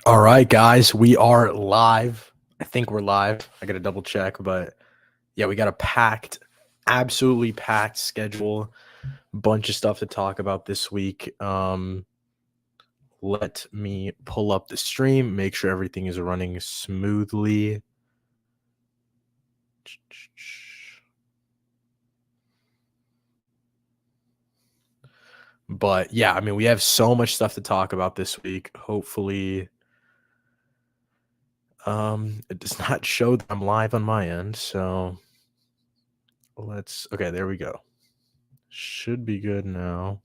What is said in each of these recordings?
All right, guys, we are live. I think we're live. I got to double check, but yeah, we got a absolutely packed schedule. Bunch of stuff to talk about this week. Let me pull up the stream, make sure everything is running smoothly. But yeah, I mean, we have so much stuff to talk about this week. Hopefully, it does not show that I'm live on my end, so okay, there we go. Should be good now.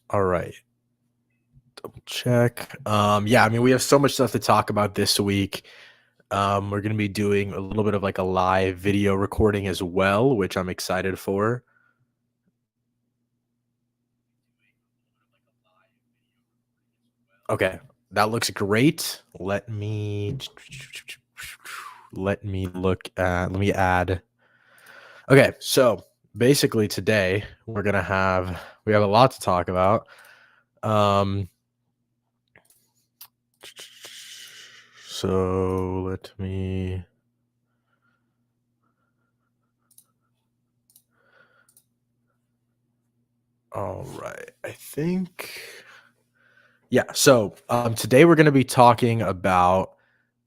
All right. Double check. Yeah, I mean, we have so much stuff to talk about this week. We're going to be doing a little bit of like a live video recording as well, which I'm excited for. Okay, that looks great. Let me add. Okay, so basically today we have a lot to talk about. So let me. All right, I think. Yeah, so today we're going to be talking about.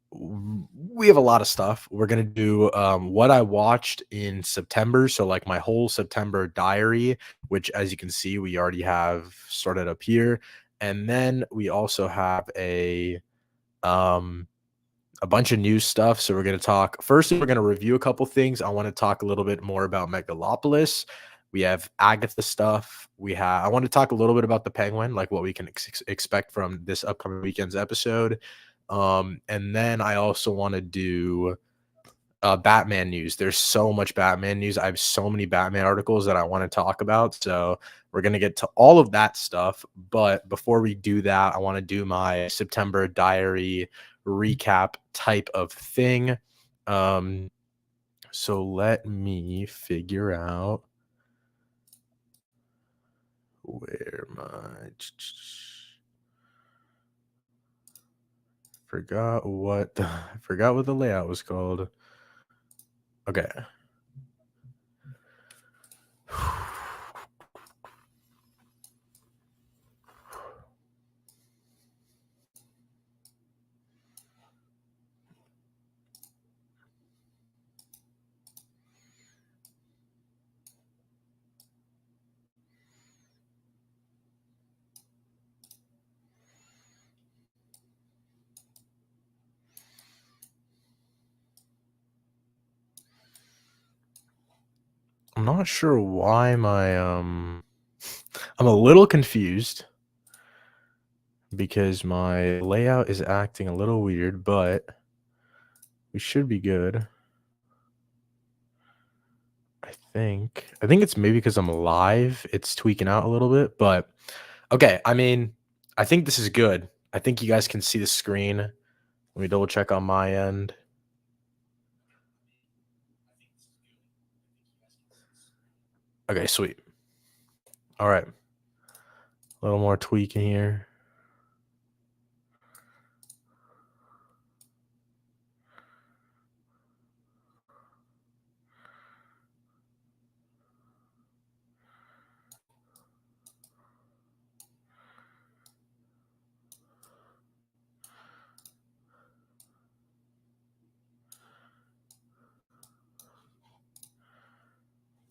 We have a lot of stuff. We're going to do what I watched in September. So, like my whole September diary, which as you can see, we already have started up here. And then we also have a bunch of new stuff. So we're going to talk first, we're going to review a couple things. I want to talk a little bit more about Megalopolis. We have Agatha stuff. I want to talk a little bit about the Penguin, like what we can expect from this upcoming weekend's episode. And then I also want to do Batman news. There's so much Batman news. I have so many Batman articles that I want to talk about. So we're going to get to all of that stuff. But before we do that, I want to do my September diary recap type of thing. So let me figure out where forgot what the layout was called. Okay. I'm not sure why I'm a little confused because my layout is acting a little weird, but we should be good. I think it's maybe because I'm live, it's tweaking out a little bit, but okay, I mean, I think this is good. I think you guys can see the screen. Let me double check on my end. Okay, sweet. All right. A little more tweaking here.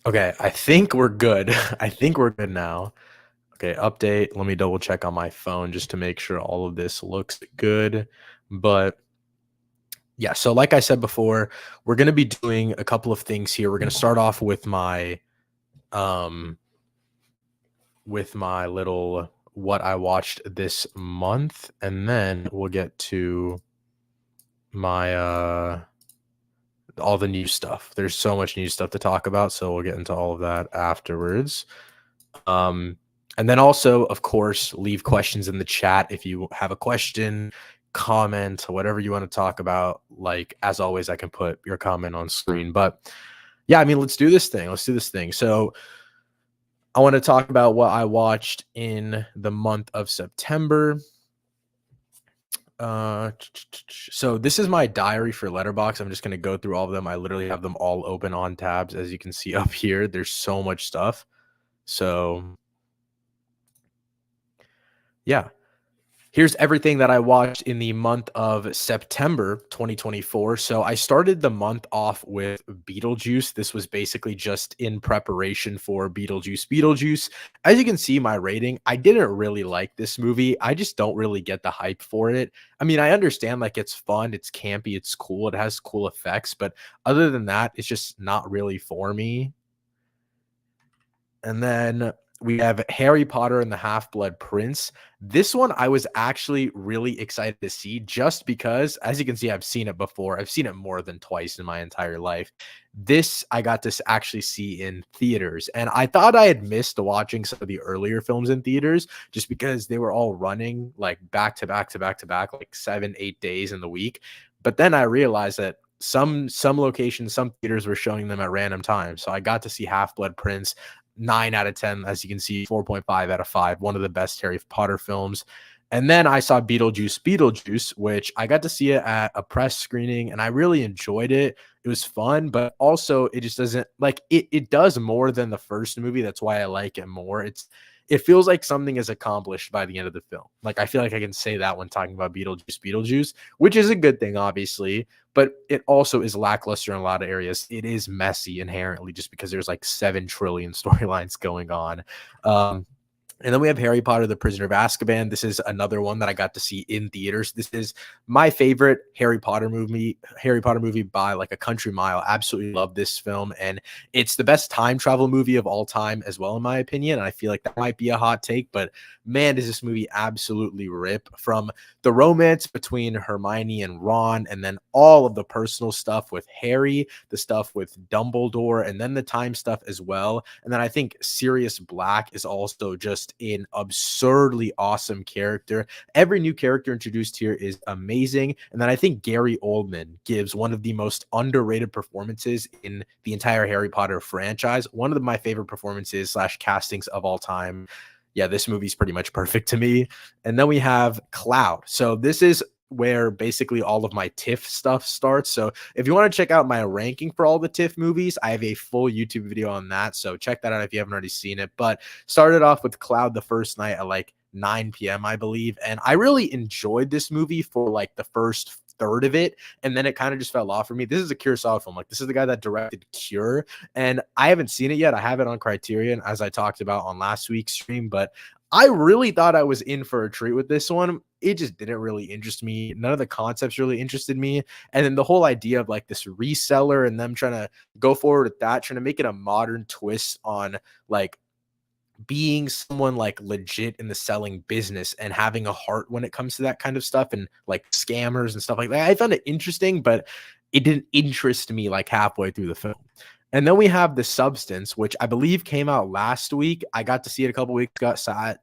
Okay, I think we're good. I think we're good now. Okay, update. Let me double check on my phone just to make sure all of this looks good. But yeah, so like I said before, we're going to be doing a couple of things here. We're going to start off with my little what I watched this month, and then we'll get to my all the new stuff. There's so much new stuff to talk about, so we'll get into all of that afterwards. And then also, of course, leave questions in the chat if you have a question, comment, whatever you want to talk about. Like, as always, I can put your comment on screen. But yeah, I mean, let's do this thing. So I want to talk about what I watched in the month of September. So this is my diary for Letterbox. I'm just gonna go through all of them. I literally have them all open on tabs, as you can see up here. There's so much stuff. So yeah, here's everything that I watched in the month of September 2024. So I started the month off with Beetlejuice. This was basically just in preparation for Beetlejuice. Beetlejuice, as you can see, my rating, I didn't really like this movie. I just don't really get the hype for it. I mean, I understand like it's fun, it's campy, it's cool, it has cool effects, but other than that, it's just not really for me. And then we have Harry Potter and the Half-Blood Prince. This one I was actually really excited to see just because, as you can see, I've seen it before. I've seen it more than twice in my entire life. This I got to actually see in theaters, and I thought I had missed watching some of the earlier films in theaters just because they were all running like back to back to back to back, like 7, 8 days in the week. But then I realized that some locations, some theaters were showing them at random times. So I got to see Half Blood Prince. 9 out of 10, as you can see, 4.5 out of 5, one of the best Harry Potter films. And then I saw Beetlejuice, which I got to see it at a press screening and I really enjoyed it. It was fun, but also it just doesn't like it does more than the first movie. That's why I like it more. It feels like something is accomplished by the end of the film. Like I feel like I can say that when talking about Beetlejuice, which is a good thing, obviously, but it also is lackluster in a lot of areas. It is messy inherently just because there's like 7 trillion storylines going on. And then we have Harry Potter, The Prisoner of Azkaban. This is another one that I got to see in theaters. This is my favorite Harry Potter movie by like a country mile. Absolutely love this film. And it's the best time travel movie of all time as well, in my opinion. And I feel like that might be a hot take, but man, does this movie absolutely rip, from the romance between Hermione and Ron, and then all of the personal stuff with Harry, the stuff with Dumbledore, and then the time stuff as well. And then I think Sirius Black is also just an absurdly awesome character. Every new character introduced here is amazing. And then I think Gary Oldman gives one of the most underrated performances in the entire Harry Potter franchise. One of my favorite performances / castings of all time. Yeah, this movie's pretty much perfect to me. And then we have Cloud. So this is where basically all of my TIFF stuff starts. So if you want to check out my ranking for all the TIFF movies, I have a full YouTube video on that. So check that out if you haven't already seen it. But started off with Cloud the first night at like 9 p.m., I believe. And I really enjoyed this movie for like the first third of it, and then it kind of just fell off for me. This is a Kurosawa film. Like, this is the guy that directed Cure, and I haven't seen it yet. I have it on Criterion, as I talked about on last week's stream, but I really thought I was in for a treat with this one. It just didn't really interest me. None of the concepts really interested me. And then the whole idea of like this reseller and them trying to go forward with that, trying to make it a modern twist on like being someone like legit in the selling business and having a heart when it comes to that kind of stuff, and like scammers and stuff like that. I found it interesting, but it didn't interest me like halfway through the film. And then we have The Substance, which I believe came out last week. I got to see it a couple weeks ago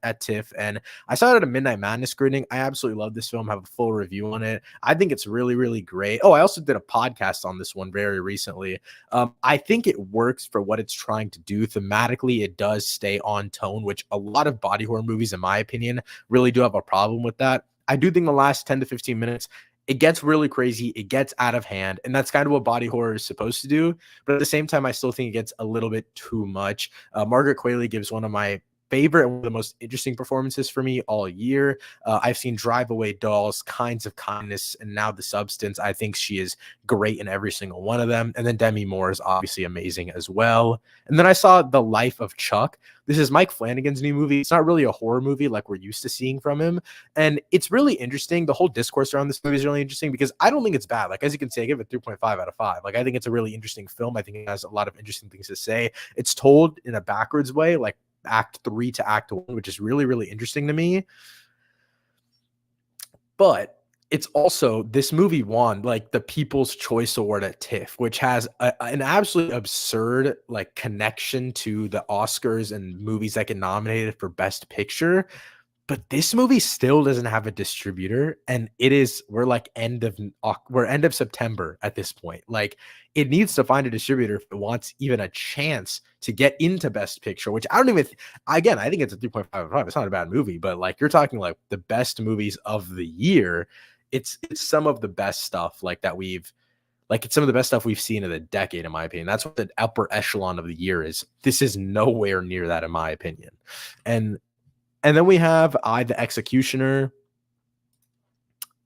at TIFF, and I saw it at a Midnight Madness screening. I absolutely love this film. I have a full review on it. I think it's really, really great. Oh, I also did a podcast on this one very recently. I think it works for what it's trying to do. Thematically, it does stay on tone, which a lot of body horror movies, in my opinion, really do have a problem with that. I do think the last 10 to 15 minutes, it gets really crazy. It gets out of hand. And that's kind of what body horror is supposed to do. But at the same time, I still think it gets a little bit too much. Margaret Qualley gives one of my favorite and one of the most interesting performances for me all year. I've seen Drive Away Dolls, Kinds of Kindness, and now The Substance. I think she is great in every single one of them. And then Demi Moore is obviously amazing as well. And then I saw The Life of Chuck. This is Mike Flanagan's new movie. It's not really a horror movie like we're used to seeing from him. And it's really interesting. The whole discourse around this movie is really interesting because I don't think it's bad. Like, as you can see, I give it 3.5 out of 5. Like, I think it's a really interesting film. I think it has a lot of interesting things to say. It's told in a backwards way, like act 3 to act 1, which is really, really interesting to me. But it's also, this movie won like the People's Choice Award at TIFF, which has an absolutely absurd like connection to the Oscars and movies that get nominated for Best Picture. But this movie still doesn't have a distributor, and it is we're end of September at this point. Like, it needs to find a distributor if it wants even a chance to get into Best Picture, which I don't even again, I think it's a 3.5. It's not a bad movie, but like you're talking like the best movies of the year. It's some of the best stuff like that we've like it's some of the best stuff we've seen in the decade, in my opinion. That's what the upper echelon of the year is. This is nowhere near that, in my opinion. And and then we have I the Executioner.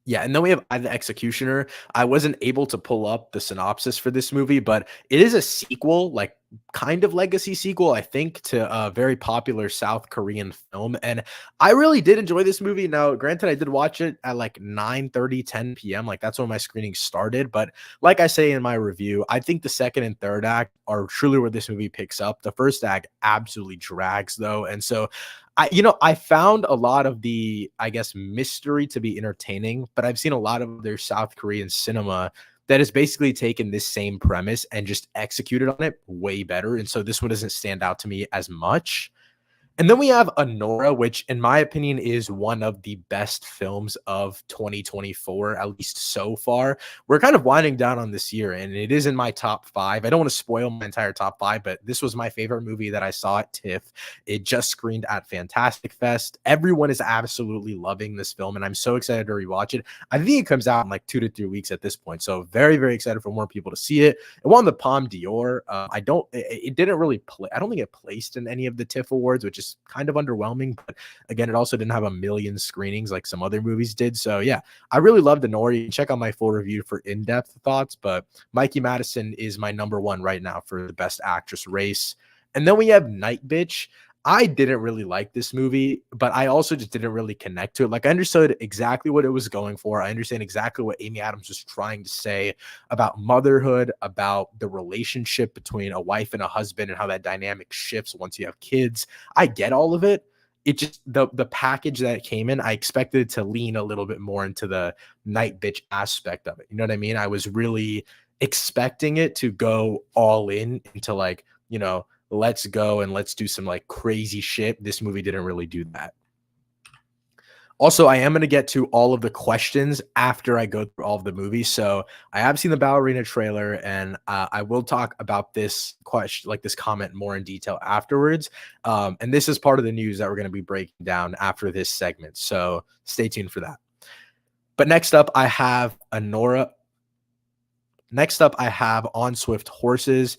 Yeah, and then we have I, the Executioner. I wasn't able to pull up the synopsis for this movie, but it is a sequel, like kind of legacy sequel, I think, to a very popular South Korean film. And I really did enjoy this movie. Now, granted, I did watch it at like 9:30, 10 p.m. Like that's when my screening started. But like I say in my review, I think the second and third act are truly where this movie picks up. The first act absolutely drags, though. And so I found a lot of the, I guess, mystery to be entertaining, but I've seen a lot of their South Korean cinema that has basically taken this same premise and just executed on it way better. And so this one doesn't stand out to me as much. And then we have Honora, which in my opinion is one of the best films of 2024, at least so far. We're kind of winding down on this year, and it is in my top five. I don't want to spoil my entire top five, but this was my favorite movie that I saw at TIFF. It just screened at Fantastic Fest. Everyone is absolutely loving this film, and I'm so excited to rewatch it. I think it comes out in like 2 to 3 weeks at this point. So very, very excited for more people to see it. It won the Palme d'Or. It didn't really play. I don't think it placed in any of the TIFF awards, which is kind of underwhelming, but again, it also didn't have a million screenings like some other movies did. So yeah, I really loved Honora. You can check out my full review for in-depth thoughts, but Mikey Madison is my number one right now for the best actress race. And then we have Night Bitch. I didn't really like this movie, but I also just didn't really connect to it. Like, I understood exactly what it was going for. I understand exactly what Amy Adams was trying to say about motherhood, about the relationship between a wife and a husband and how that dynamic shifts once you have kids. I get all of it. It just the package that it came in, I expected it to lean a little bit more into the Night Bitch aspect of it. You know what I mean? I was really expecting it to go all in into like, let's go and let's do some like crazy shit. This movie didn't really do that. Also, I am going to get to all of the questions after I go through all of the movies. So I have seen the ballerina trailer, and I will talk about this question, like this comment, more in detail afterwards. And this is part of the news that we're going to be breaking down after this segment. So stay tuned for that. But next up, I have Honora. Next up, I have On Swift Horses.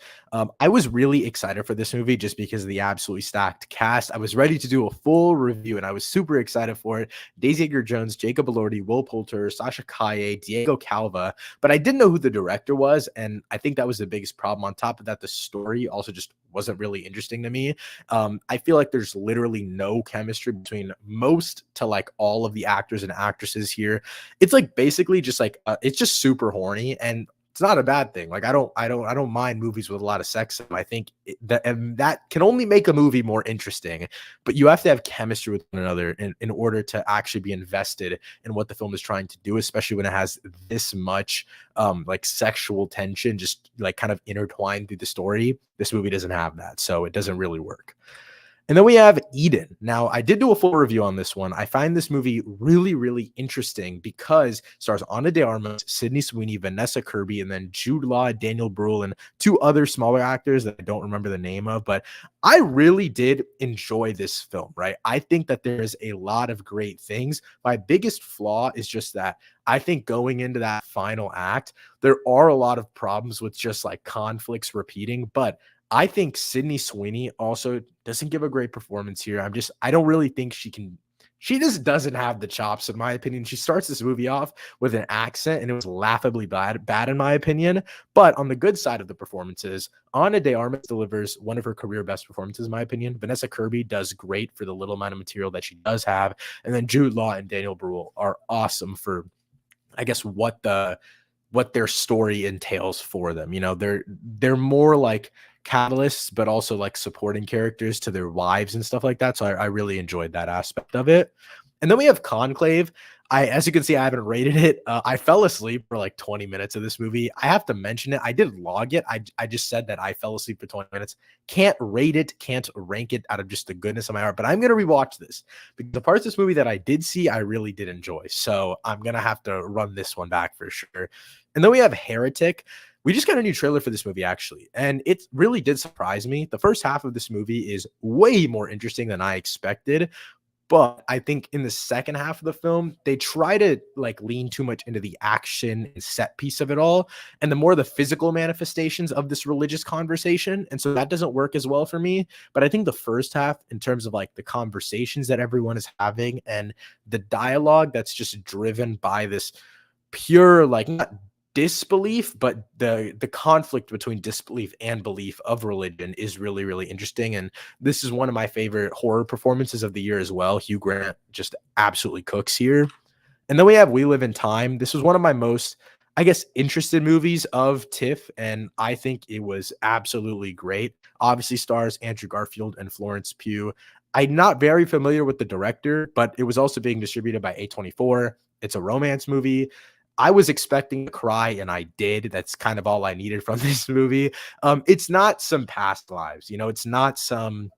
I was really excited for this movie just because of the absolutely stacked cast. I was ready to do a full review, and I was super excited for it. Daisy Edgar-Jones, Jacob Elordi, Will Poulter, Sasha Calle, Diego Calva, but I didn't know who the director was, and I think that was the biggest problem. On top of that, the story also just wasn't really interesting to me. I feel like there's literally no chemistry between most to like all of the actors and actresses here. It's like basically just like it's just super horny, and it's not a bad thing. Like I don't mind movies with a lot of sex. I think that can only make a movie more interesting, but you have to have chemistry with one another in order to actually be invested in what the film is trying to do, especially when it has this much like sexual tension, just like kind of intertwined through the story. This movie doesn't have that, so it doesn't really work. And then we have Eden. Now, I did do a full review on this one. I find this movie really, really interesting because it stars Ana de Armas, Sydney Sweeney, Vanessa Kirby, and then Jude Law, Daniel Bruhl, and two other smaller actors that I don't remember the name of. But I really did enjoy this film, right? I think that there's a lot of great things. My biggest flaw is just that I think going into that final act, there are a lot of problems with just like conflicts repeating, but I think Sydney Sweeney also doesn't give a great performance here. I don't really think she just doesn't have the chops, in my opinion. She starts this movie off with an accent, and it was laughably bad in my opinion. But on the good side of the performances, Ana de Armas delivers one of her career best performances, in my opinion. Vanessa Kirby does great for the little amount of material that she does have. And then Jude Law and Daniel Bruhl are awesome for, I guess, what their story entails for them. They're more like catalysts, but also like supporting characters to their wives and stuff like that. So I really enjoyed that aspect of it. And then we have Conclave. As you can see, I haven't rated it. I fell asleep for like 20 minutes of this movie. I have to mention it. I did log it. I just said that I fell asleep for 20 minutes. Can't rate it, can't rank it out of just the goodness of my heart. But I'm gonna rewatch this because the parts of this movie that I did see, I really did enjoy. So I'm gonna have to run this one back for sure. And then we have Heretic. We just got a new trailer for this movie, actually, and it really did surprise me. The first half of this movie is way more interesting than I expected. But I think in the second half of the film, they try to like lean too much into the action and set piece of it all, and the more the physical manifestations of this religious conversation. And so that doesn't work as well for me. But I think the first half, in terms of like the conversations that everyone is having and the dialogue that's just driven by this pure, like, not disbelief, but the conflict between disbelief and belief of religion is really, really interesting. And this is one of my favorite horror performances of the year as well. Hugh Grant just absolutely cooks here. And then we have We Live in Time. This was one of my most, I guess, interested movies of TIFF, and I think it was absolutely great. Obviously stars Andrew Garfield and Florence Pugh. I'm not very familiar with the director, but it was also being distributed by A24. It's a romance movie. I was expecting to cry, and I did. That's kind of all I needed from this movie. It's not some past lives, it's not some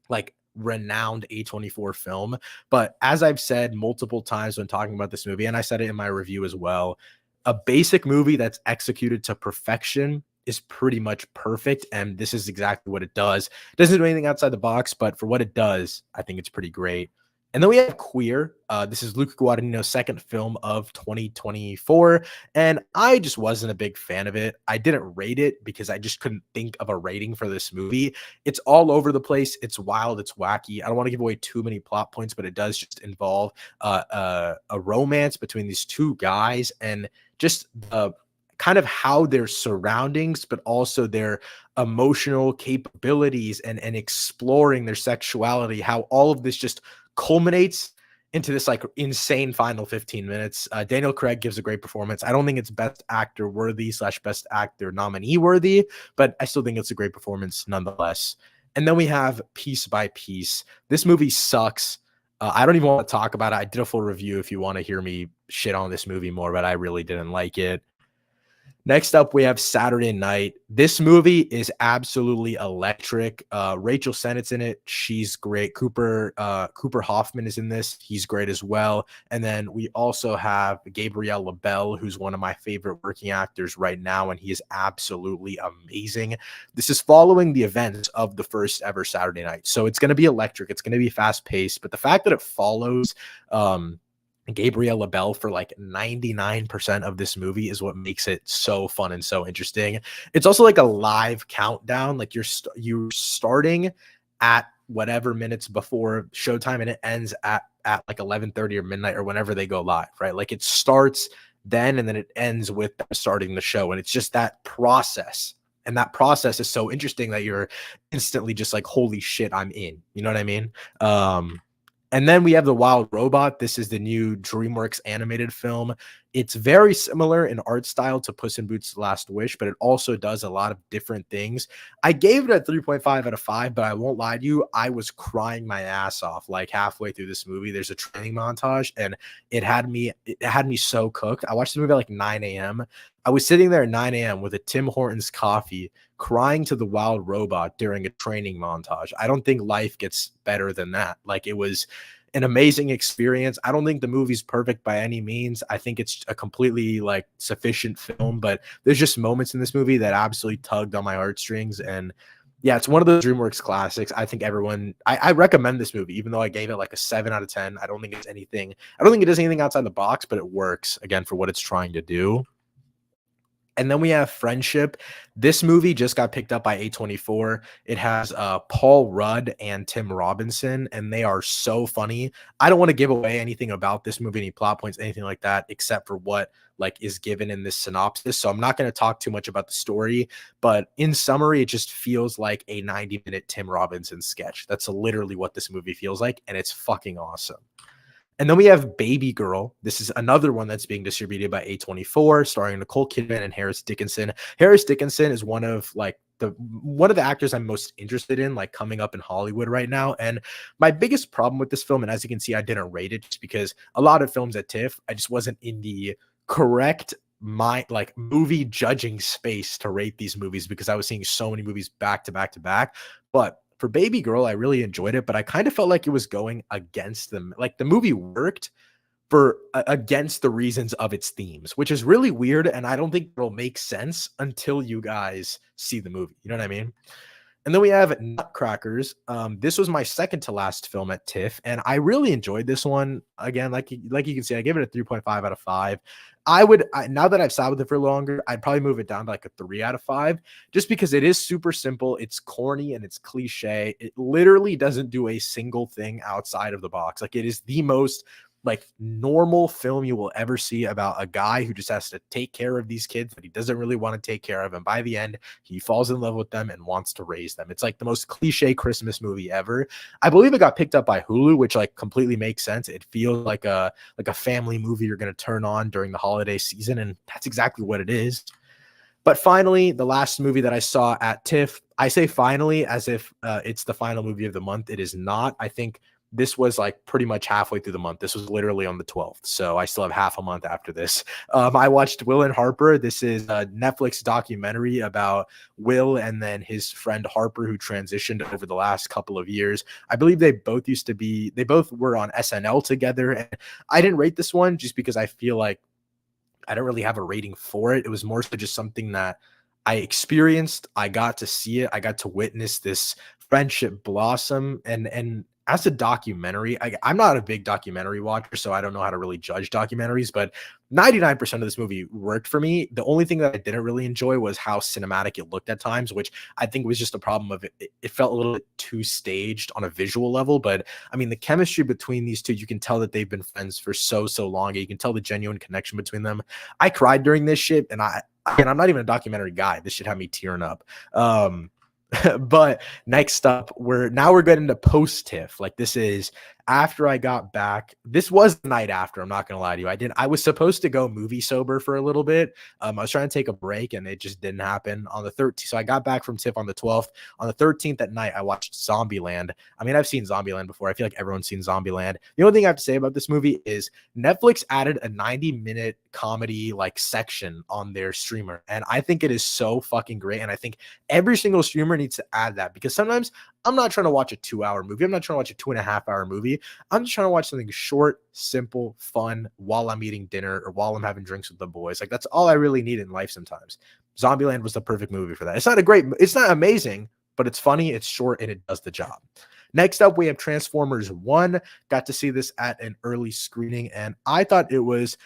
like renowned A24 film. But as I've said multiple times when talking about this movie, and I said it in my review as well, a basic movie that's executed to perfection is pretty much perfect. And this is exactly what it does. It doesn't do anything outside the box, but for what it does, I think it's pretty great. And then we have Queer. This is Luca Guadagnino's second film of 2024. And I just wasn't a big fan of it. I didn't rate it because I just couldn't think of a rating for this movie. It's all over the place. It's wild. It's wacky. I don't want to give away too many plot points, but it does just involve a romance between these two guys, and just kind of how their surroundings, but also their emotional capabilities and exploring their sexuality, how all of this just culminates into this like insane final 15 minutes. Daniel Craig gives a great performance. I don't think it's best actor worthy / best actor nominee worthy, but I still think it's a great performance nonetheless. And then we have Piece by Piece. This movie sucks. I don't even want to talk about it. I did a full review if you want to hear me shit on this movie more, but I really didn't like it. Next up, we have Saturday Night. This movie is absolutely electric. Rachel Sennett's in it. She's great. Cooper Hoffman is in this. He's great as well. And then we also have Gabriel LaBelle, who's one of my favorite working actors right now, and he is absolutely amazing. This is following the events of the first ever Saturday Night. So it's going to be electric. It's going to be fast paced, but the fact that it follows Gabriel LaBelle for like 99% of this movie is what makes it so fun and so interesting. It's also like a live countdown. Like you're starting at whatever minutes before showtime, and it ends at like 11:30 or midnight or whenever they go live, right? Like it starts then and then it ends with them starting the show. And it's just that process. And that process is so interesting that you're instantly just like, holy shit, I'm in. You know what I mean? And then we have The Wild Robot. This is the new DreamWorks animated film. It's very similar in art style to Puss in Boots: The Last Wish, but it also does a lot of different things. I gave it a 3.5 out of 5, but I won't lie to you, I was crying my ass off like halfway through this movie. There's a training montage, and it had me so cooked. I watched the movie at like 9 a.m. I was sitting there at 9 a.m. with a Tim Hortons coffee, crying to The Wild Robot during a training montage. I don't think life gets better than that. Like, it was an amazing experience. I don't think the movie's perfect by any means. I think it's a completely like sufficient film, but there's just moments in this movie that absolutely tugged on my heartstrings. And yeah, it's one of those DreamWorks classics. I think I recommend this movie, even though I gave it like a 7 out of 10. I don't think it does anything outside the box, but it works again for what it's trying to do. And then we have Friendship. This movie just got picked up by A24. It has Paul Rudd and Tim Robinson, and they are so funny. I don't want to give away anything about this movie, any plot points, anything like that, except for what like is given in this synopsis. So I'm not going to talk too much about the story, but in summary, it just feels like a 90-minute Tim Robinson sketch. That's literally what this movie feels like, and it's fucking awesome. And then we have Baby Girl. This is another one that's being distributed by A24, starring Nicole Kidman and Harris Dickinson. Harris Dickinson is one of like the one of the actors I'm most interested in, like, coming up in Hollywood right now. And my biggest problem with this film, and as you can see, I didn't rate it just because a lot of films at TIFF, I just wasn't in the correct movie judging space to rate these movies because I was seeing so many movies back to back to back. But for Baby Girl, I really enjoyed it, but I kind of felt like it was going against them. Like, the movie worked for against the reasons of its themes, which is really weird, and I don't think it'll make sense until you guys see the movie. You know what I mean? And then we have Nutcrackers. This was my second to last film at TIFF, and I really enjoyed this one. Again, like you can see, I gave it a 3.5 out of 5. Now that I've sat with it for longer, I'd probably move it down to like a 3 out of 5, just because it is super simple. It's corny and it's cliche. It literally doesn't do a single thing outside of the box. Like, it is the most like normal film you will ever see about a guy who just has to take care of these kids that he doesn't really want to take care of, and by the end he falls in love with them and wants to raise them. It's like the most cliche Christmas movie ever. I believe it got picked up by Hulu, which like completely makes sense. It feels like a family movie you're going to turn on during the holiday season, and that's exactly what it is. But finally, the last movie that I saw at TIFF, I say finally as if it's the final movie of the month. It is not. I think this was like pretty much halfway through the month. This was literally on the 12th. So I still have half a month after this. I watched Will and Harper. This is a Netflix documentary about Will and then his friend Harper, who transitioned over the last couple of years. I believe they both were on SNL together. And I didn't rate this one just because I feel like I don't really have a rating for it. It was more so just something that I experienced. I got to see it. I got to witness this friendship blossom. And as a documentary, I'm not a big documentary watcher, so I don't know how to really judge documentaries, but 99% of this movie worked for me. The only thing that I didn't really enjoy was how cinematic it looked at times, which I think was just a problem of it. It felt a little bit too staged on a visual level, but I mean, the chemistry between these two, you can tell that they've been friends for so long. You can tell the genuine connection between them. I cried during this shit, and I'm not even a documentary guy. This shit had me tearing up. But next up, we're getting to post TIFF. Like, this is after I got back. This was the night after. I'm not gonna lie to you. I was supposed to go movie sober for a little bit. I was trying to take a break, and it just didn't happen on the 13th. So I got back from TIFF on the 12th. On the 13th at night, I watched Zombieland. I mean, I've seen Zombieland before. I feel like everyone's seen Zombieland. The only thing I have to say about this movie is Netflix added a 90-minute comedy like section on their streamer, and I think it is so fucking great. And I think every single streamer needs to add that, because sometimes I'm not trying to watch a 2-hour movie. I'm not trying to watch a 2.5-hour movie. I'm just trying to watch something short, simple, fun while I'm eating dinner or while I'm having drinks with the boys. Like, that's all I really need in life sometimes. Zombieland was the perfect movie for that. It's not amazing, but it's funny, it's short, and it does the job. Next up, we have Transformers 1. Got to see this at an early screening, and I thought it was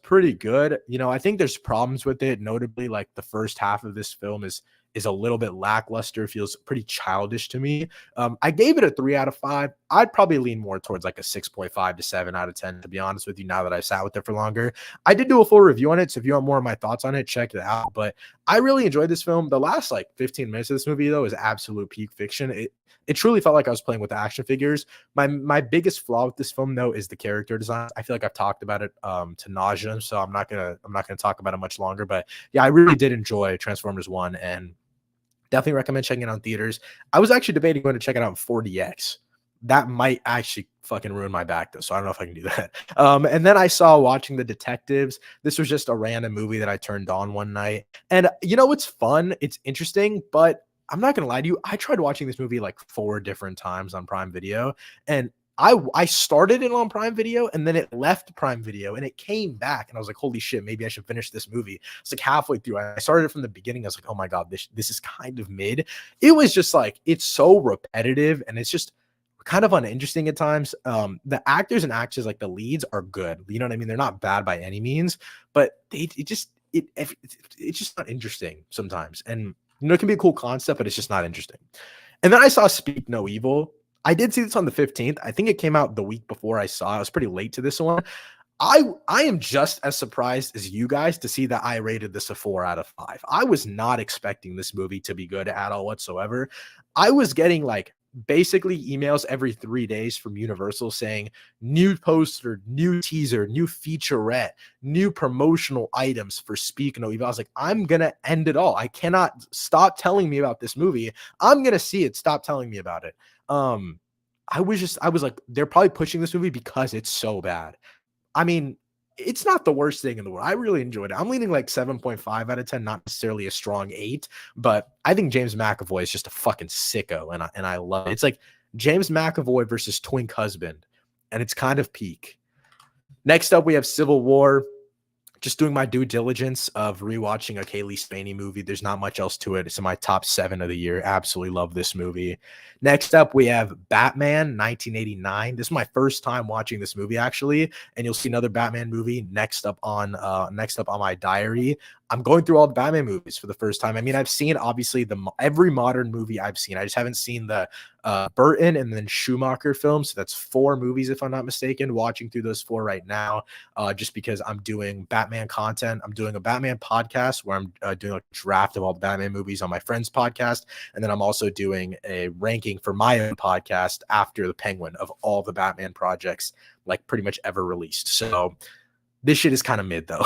pretty good. You know, I think there's problems with it. Notably, like, the first half of this film is a little bit lackluster, feels pretty childish to me. I gave it a 3 out of 5. I'd probably lean more towards like a 6.5 to 7 out of 10, to be honest with you, now that I've sat with it for longer. I did do a full review on it, so if you want more of my thoughts on it, check it out. But I really enjoyed this film. The last like 15 minutes of this movie, though, is absolute peak fiction. It truly felt like I was playing with the action figures. My biggest flaw with this film, though, is the character design. I feel like I've talked about it to nausea, so I'm not gonna talk about it much longer. But yeah, I really did enjoy Transformers 1, and definitely recommend checking it out in theaters. I was actually debating going to check it out in 4DX. That might actually fucking ruin my back, though, so I don't know if I can do that. And then I saw Watching the Detectives. This was just a random movie that I turned on one night. And you know, it's fun. It's interesting, but I'm not going to lie to you. I tried watching this movie like 4 different times on Prime Video, and I started it on Prime Video, and then it left Prime Video, and it came back, and I was like, holy shit, maybe I should finish this movie. It's like halfway through. I started it from the beginning. I was like, oh my God, this is kind of mid. It was just like, it's so repetitive, and it's just kind of uninteresting at times. The actors and actresses, like the leads, are good. You know what I mean? They're not bad by any means, but it's just not interesting sometimes. And you know, it can be a cool concept, but it's just not interesting. And then I saw Speak No Evil. I did see this on the 15th. I think it came out the week before I saw it. I was pretty late to this one. I am just as surprised as you guys to see that I rated this a 4 out of 5. I was not expecting this movie to be good at all whatsoever. I was getting like basically emails every 3 days from Universal saying new poster, new teaser, new featurette, new promotional items for Speak No Evil. I was like, I'm gonna end it all. I cannot stop telling me about this movie. I'm gonna see it. Stop telling me about it. Um, I was like, they're probably pushing this movie because it's so bad. I mean, it's not the worst thing in the world. I really enjoyed it. I'm leaning like 7.5 out of 10, not necessarily a strong 8, but I think James McAvoy is just a fucking sicko, and I love it. It's like James McAvoy versus Twink Husband, and it's kind of peak. Next up, we have Civil War. Just doing my due diligence of rewatching a Kaylee Spaney movie. There's not much else to it. It's in my top 7 of the year. Absolutely love this movie. Next up, we have Batman 1989. This is my first time watching this movie, actually, and you'll see another Batman movie next up on my diary. I'm going through all the Batman movies for the first time. I mean, I've seen obviously every modern movie I've seen. I just haven't seen the Burton and then Schumacher films. So that's 4 movies, if I'm not mistaken. Watching through those 4 right now, just because I'm doing Batman content. I'm doing a Batman podcast where I'm doing a draft of all the Batman movies on my friend's podcast, and then I'm also doing a ranking for my own podcast after the Penguin of all the Batman projects, like pretty much ever released. So this shit is kind of mid though.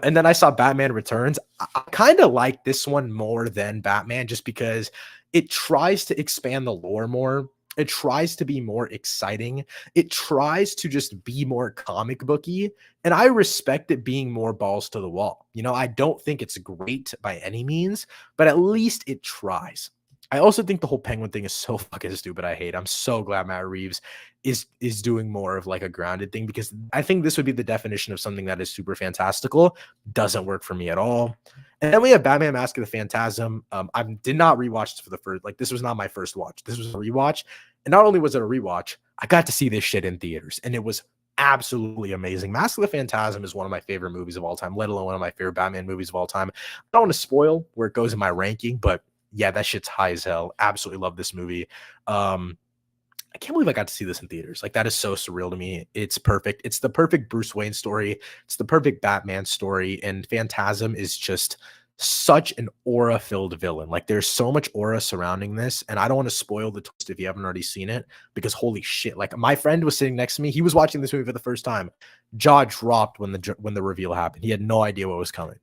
And then I saw Batman Returns. I kind of like this one more than Batman just because it tries to expand the lore more. It tries to be more exciting. It tries to just be more comic booky. And I respect it being more balls to the wall. You know, I don't think it's great by any means, but at least it tries. I also think the whole Penguin thing is so fucking stupid. I hate. I'm so glad Matt Reeves is doing more of like a grounded thing, because I think this would be the definition of something that is super fantastical. Doesn't work for me at all. And then we have Batman Mask of the Phantasm. I did not rewatch this for the first, like, this was not my first watch. This was a rewatch. And not only was it a rewatch, I got to see this shit in theaters, and it was absolutely amazing. Mask of the Phantasm is one of my favorite movies of all time, let alone one of my favorite Batman movies of all time. I don't want to spoil where it goes in my ranking, but yeah, that shit's high as hell. Absolutely love this movie. I can't believe I got to see this in theaters. Like, that is so surreal to me. It's perfect. It's the perfect Bruce Wayne story. It's the perfect Batman story. And Phantasm is just such an aura-filled villain. Like, there's so much aura surrounding this. And I don't want to spoil the twist if you haven't already seen it, because holy shit. Like, my friend was sitting next to me. He was watching this movie for the first time. Jaw dropped when the reveal happened. He had no idea what was coming.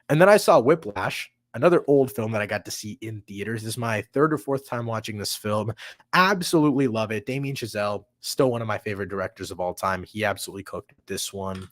And then I saw Whiplash, another old film that I got to see in theaters. This is my 3rd or 4th time watching this film. Absolutely love it. Damien Chazelle, still one of my favorite directors of all time. He absolutely cooked this one.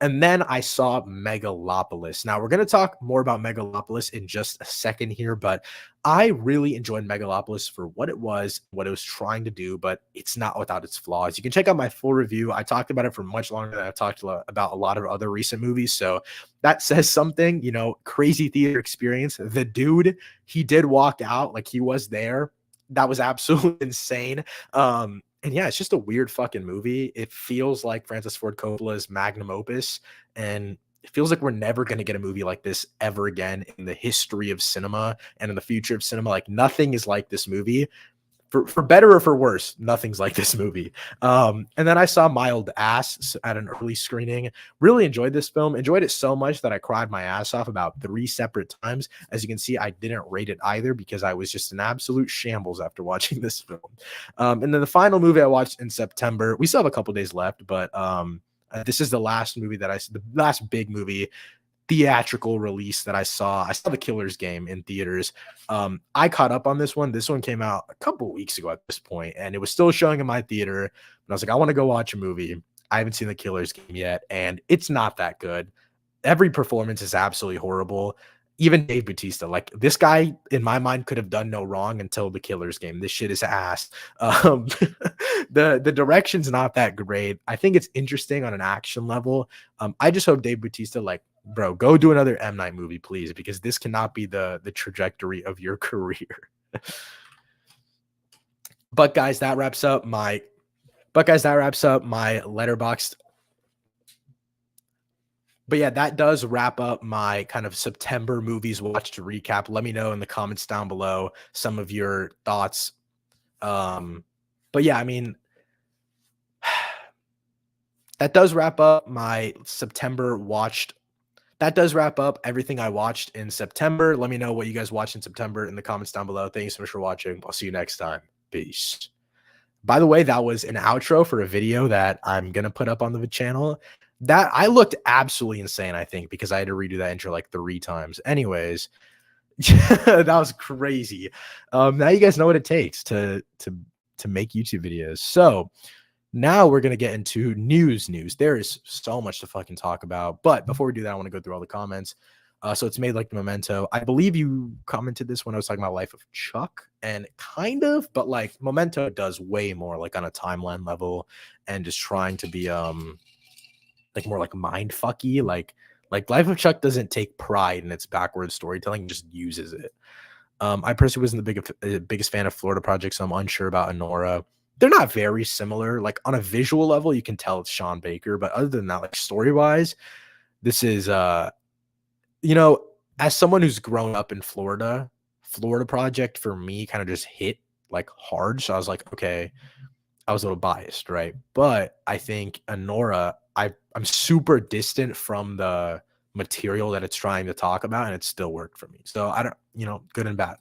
And then I saw Megalopolis. Now, we're going to talk more about Megalopolis in just a second here, but I really enjoyed Megalopolis for what it was trying to do, but it's not without its flaws. You can check out my full review. I talked about it for much longer than I've talked about a lot of other recent movies, so that says something. You know, crazy theater experience. The dude, he did walk out like he was there. That was absolutely insane. And yeah, it's just a weird fucking movie. It feels like Francis Ford Coppola's magnum opus, and it feels like we're never going to get a movie like this ever again in the history of cinema and in the future of cinema. Like, nothing is like this movie. For better or for worse, nothing's like this movie. And then I saw Mild Ass at an early screening. Really enjoyed this film. Enjoyed it so much that I cried my ass off about 3 separate times. As you can see, I didn't rate it either because I was just an absolute shambles after watching this film. And then the final movie I watched in September, we still have a couple days left, but this is the last movie the last big movie theatrical release that I saw. I saw The Killer's Game in theaters. I caught up on this one. This one came out a couple weeks ago at this point, and it was still showing in my theater. And I was like, I want to go watch a movie. I haven't seen The Killer's Game yet, and it's not that good. Every performance is absolutely horrible. Even Dave Bautista, like, this guy in my mind could have done no wrong until The Killer's Game. This shit is ass. The direction's not that great. I think it's interesting on an action level. I just hope Dave Bautista, like, bro, go do another M. Night movie, please, because this cannot be the trajectory of your career. But guys, that wraps up my Letterboxd. But yeah, that does wrap up my kind of September movies watched recap. Let me know in the comments down below some of your thoughts. But yeah, I mean, that does wrap up my September watched that does wrap up everything I watched in September. Let me know what you guys watched in September in the comments down below. Thank you so much for watching. I'll see you next time. Peace. By the way, that was an outro for a video that I'm gonna put up on the channel. That I looked absolutely insane, I think, because I had to redo that intro like 3 times. Anyways, that was crazy. Now you guys know what it takes to make YouTube videos. So now we're gonna get into news. There is so much to fucking talk about. But before we do that, I want to go through all the comments. So it's made like the Memento. I believe you commented this when I was talking about Life of Chuck, and kind of, but like Memento does way more like on a timeline level and just trying to be like more like mind fucky. Like Life of Chuck doesn't take pride in its backwards storytelling, just uses it. I personally wasn't the biggest fan of Florida Project, so I'm unsure about Honora. They're not very similar. Like on a visual level, you can tell it's Sean Baker, but other than that, like story wise, this is you know, as someone who's grown up in Florida, Florida Project for me kind of just hit like hard. So I was like, okay, I was a little biased, right? But I think Honora, I'm super distant from the material that it's trying to talk about, and it still worked for me. So I don't, good and bad.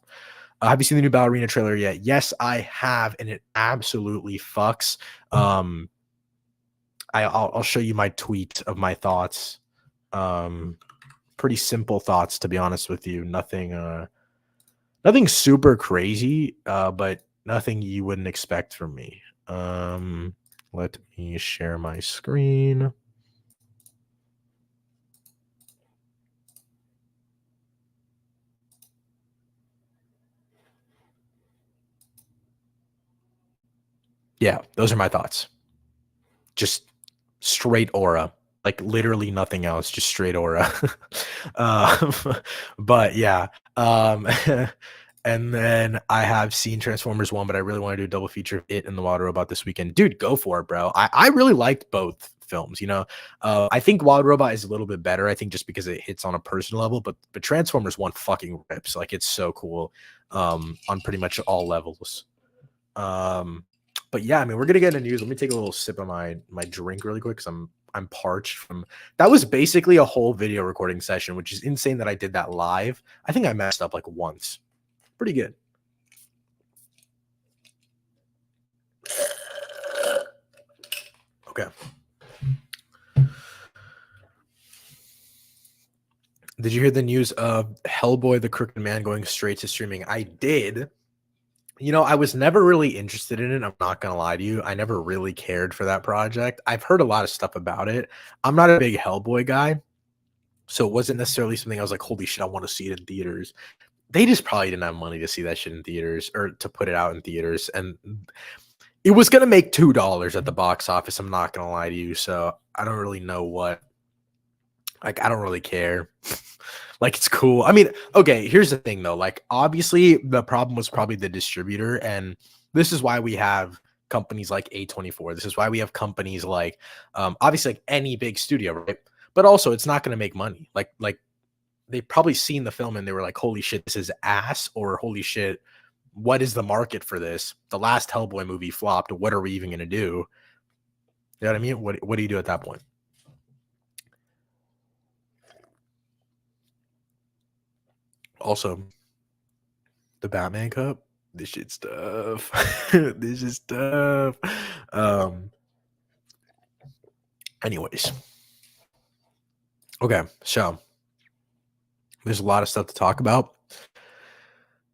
Have you seen the new Ballerina trailer yet? Yes, I have, and it absolutely fucks. I'll show you my tweet of my thoughts. Pretty simple thoughts, to be honest with you. Nothing super crazy, but nothing you wouldn't expect from me. Let me share my screen. Yeah, those are my thoughts. Just straight aura, like literally nothing else, just straight aura. um, but yeah, and then I have seen Transformers 1, but I really want to do a double feature of it and the Wild Robot this weekend. Dude, go for it, bro. I really liked both films, I think Wild Robot is a little bit better, I think, just because it hits on a personal level, but Transformers 1 fucking rips. Like, it's so cool on pretty much all levels. But yeah, I mean, we're gonna get into news. Let me take a little sip of my drink really quick, because I'm parched from that. Was basically a whole video recording session, which is insane that I did that live. I think I messed up like once. Pretty good. Okay. Did you hear the news of Hellboy the Crooked Man going straight to streaming? I did. I was never really interested in it. I'm not going to lie to you. I never really cared for that project. I've heard a lot of stuff about it. I'm not a big Hellboy guy, so it wasn't necessarily something I was like, holy shit, I want to see it in theaters. They just probably didn't have money to see that shit in theaters, or to put it out in theaters. And it was going to make $2 at the box office. I'm not going to lie to you. So I don't really know what, like, I don't really care. Like, it's cool. I mean, okay, here's the thing though. Like, obviously the problem was probably the distributor, and this is why we have companies like A24. This is why we have companies like obviously like any big studio, right? But also it's not going to make money. Like they probably seen the film and they were like, holy shit, this is ass, or holy shit, what is the market for this? The last Hellboy movie flopped. What are we even going to do? You know what I mean? What do you do at that point? Also, the Batman Cup, this shit's tough. This is tough. Anyways. Okay, so there's a lot of stuff to talk about.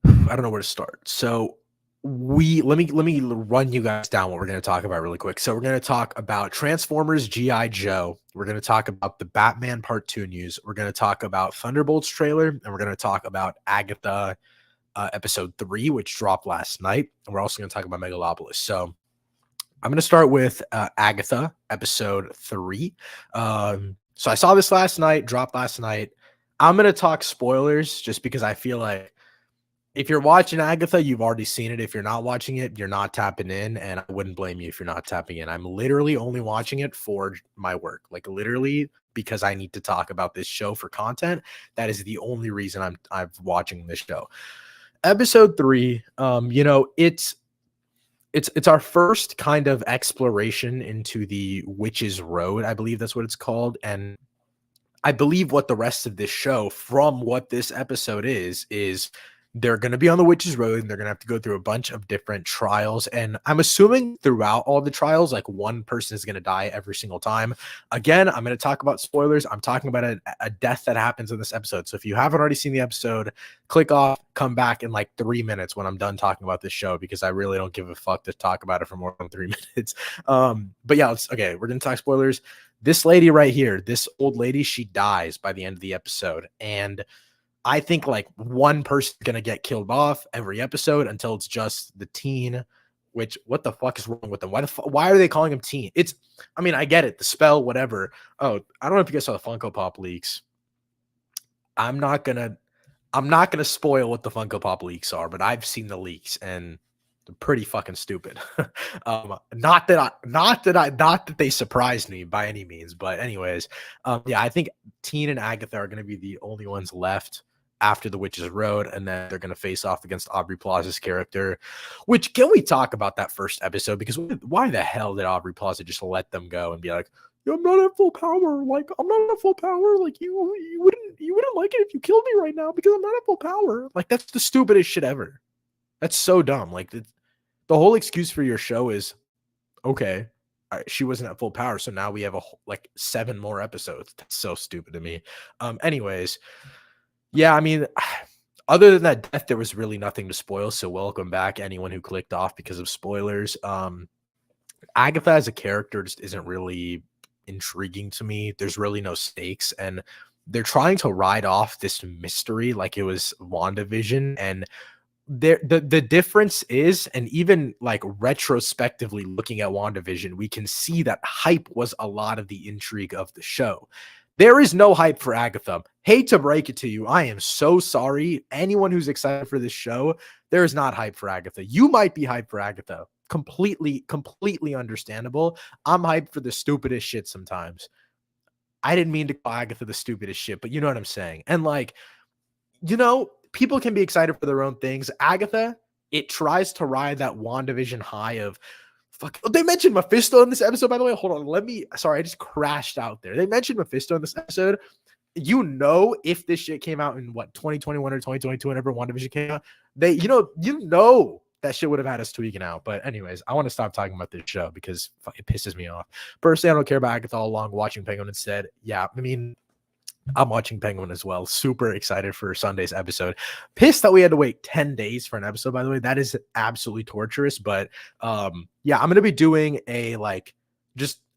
I don't know where to start. So let me run you guys down what we're going to talk about really quick. So we're going to talk about Transformers G.I. Joe. We're going to talk about the Batman Part 2 news. We're going to talk about Thunderbolts trailer, and we're going to talk about Agatha episode 3, which dropped last night. And we're also going to talk about Megalopolis. So I'm going to start with Agatha episode 3. So I saw this last night, dropped last night. I'm going to talk spoilers just because I feel like if you're watching Agatha, you've already seen it. If you're not watching it, you're not tapping in, and I wouldn't blame you if you're not tapping in. I'm literally only watching it for my work, like literally because I need to talk about this show for content. That is the only reason I'm watching this show. Episode 3, it's our first kind of exploration into the Witch's Road. I believe that's what it's called, and I believe what the rest of this show, from what this episode is they're going to be on the witch's road and they're going to have to go through a bunch of different trials. And I'm assuming throughout all the trials, like one person is going to die every single time. Again, I'm going to talk about spoilers. I'm talking about a death that happens in this episode. So if you haven't already seen the episode, click off, come back in like 3 minutes when I'm done talking about this show, because I really don't give a fuck to talk about it for more than 3 minutes. But yeah, okay. We're going to talk spoilers. This lady right here, this old lady, she dies by the end of the episode. And I think like one person's going to get killed off every episode until it's just the teen, which what the fuck is wrong with them? Why are they calling him teen? I mean, I get it. The spell, whatever. Oh, I don't know if you guys saw the Funko Pop leaks. I'm not going to spoil what the Funko Pop leaks are, but I've seen the leaks and they're pretty fucking stupid. Not that they surprised me by any means, but anyways, yeah, I think Teen and Agatha are going to be the only ones left after the Witch's Road, and then they're going to face off against Aubrey Plaza's character. Which, can we talk about that first episode? Because why the hell did Aubrey Plaza just let them go and be like, I'm not at full power. Like, I'm not at full power. Like, you wouldn't like it if you killed me right now because I'm not at full power. Like, that's the stupidest shit ever. That's so dumb. Like, the whole excuse for your show is, okay, she wasn't at full power, so now we have like 7 more episodes. That's so stupid to me. Anyways, yeah, I mean, other than that death, there was really nothing to spoil. So welcome back, anyone who clicked off because of spoilers. Agatha as a character just isn't really intriguing to me. There's really no stakes, and they're trying to ride off this mystery like it was WandaVision, and the difference is, and even like retrospectively looking at WandaVision, we can see that hype was a lot of the intrigue of the show. There is no hype for Agatha. Hate to break it to you. I am so sorry. Anyone who's excited for this show, there is not hype for Agatha. You might be hyped for Agatha. Completely understandable. I'm hyped for the stupidest shit sometimes. I didn't mean to call Agatha the stupidest shit, but you know what I'm saying. And like, people can be excited for their own things. Agatha, it tries to ride that WandaVision high of fuck. Oh, they mentioned Mephisto in this episode, by the way. Hold on. Sorry, I just crashed out there. They mentioned Mephisto in this episode. If this shit came out in 2021 or 2022, whenever WandaVision came out, that shit would have had us tweaking out. But anyways, I want to stop talking about this show because it pisses me off. Personally, I don't care about Agatha all along. Watching Penguin instead. Yeah, I mean, I'm watching Penguin as well. Super excited for Sunday's episode. Pissed that we had to wait 10 days for an episode, by the way. That is absolutely torturous. But yeah, I'm going to be doing a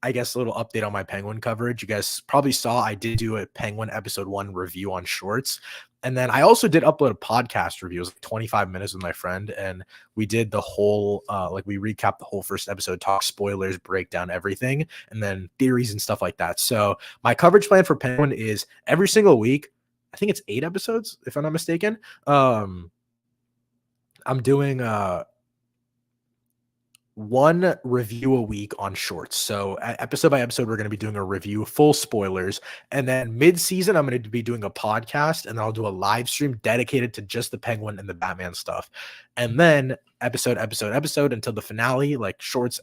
I guess a little update on my Penguin coverage. You guys probably saw I did do a Penguin episode 1 review on Shorts. And then I also did upload a podcast review. It was like 25 minutes with my friend. And we did the whole, we recapped the whole first episode, talk spoilers, break down everything, and then theories and stuff like that. So my coverage plan for Penguin is every single week. I think it's 8 episodes, if I'm not mistaken. I'm doing 1 review a week on Shorts. So episode by episode, we're going to be doing a review, full spoilers. And then mid-season, I'm going to be doing a podcast, and I'll do a live stream dedicated to just the Penguin and the Batman stuff. And then episode until the finale, like shorts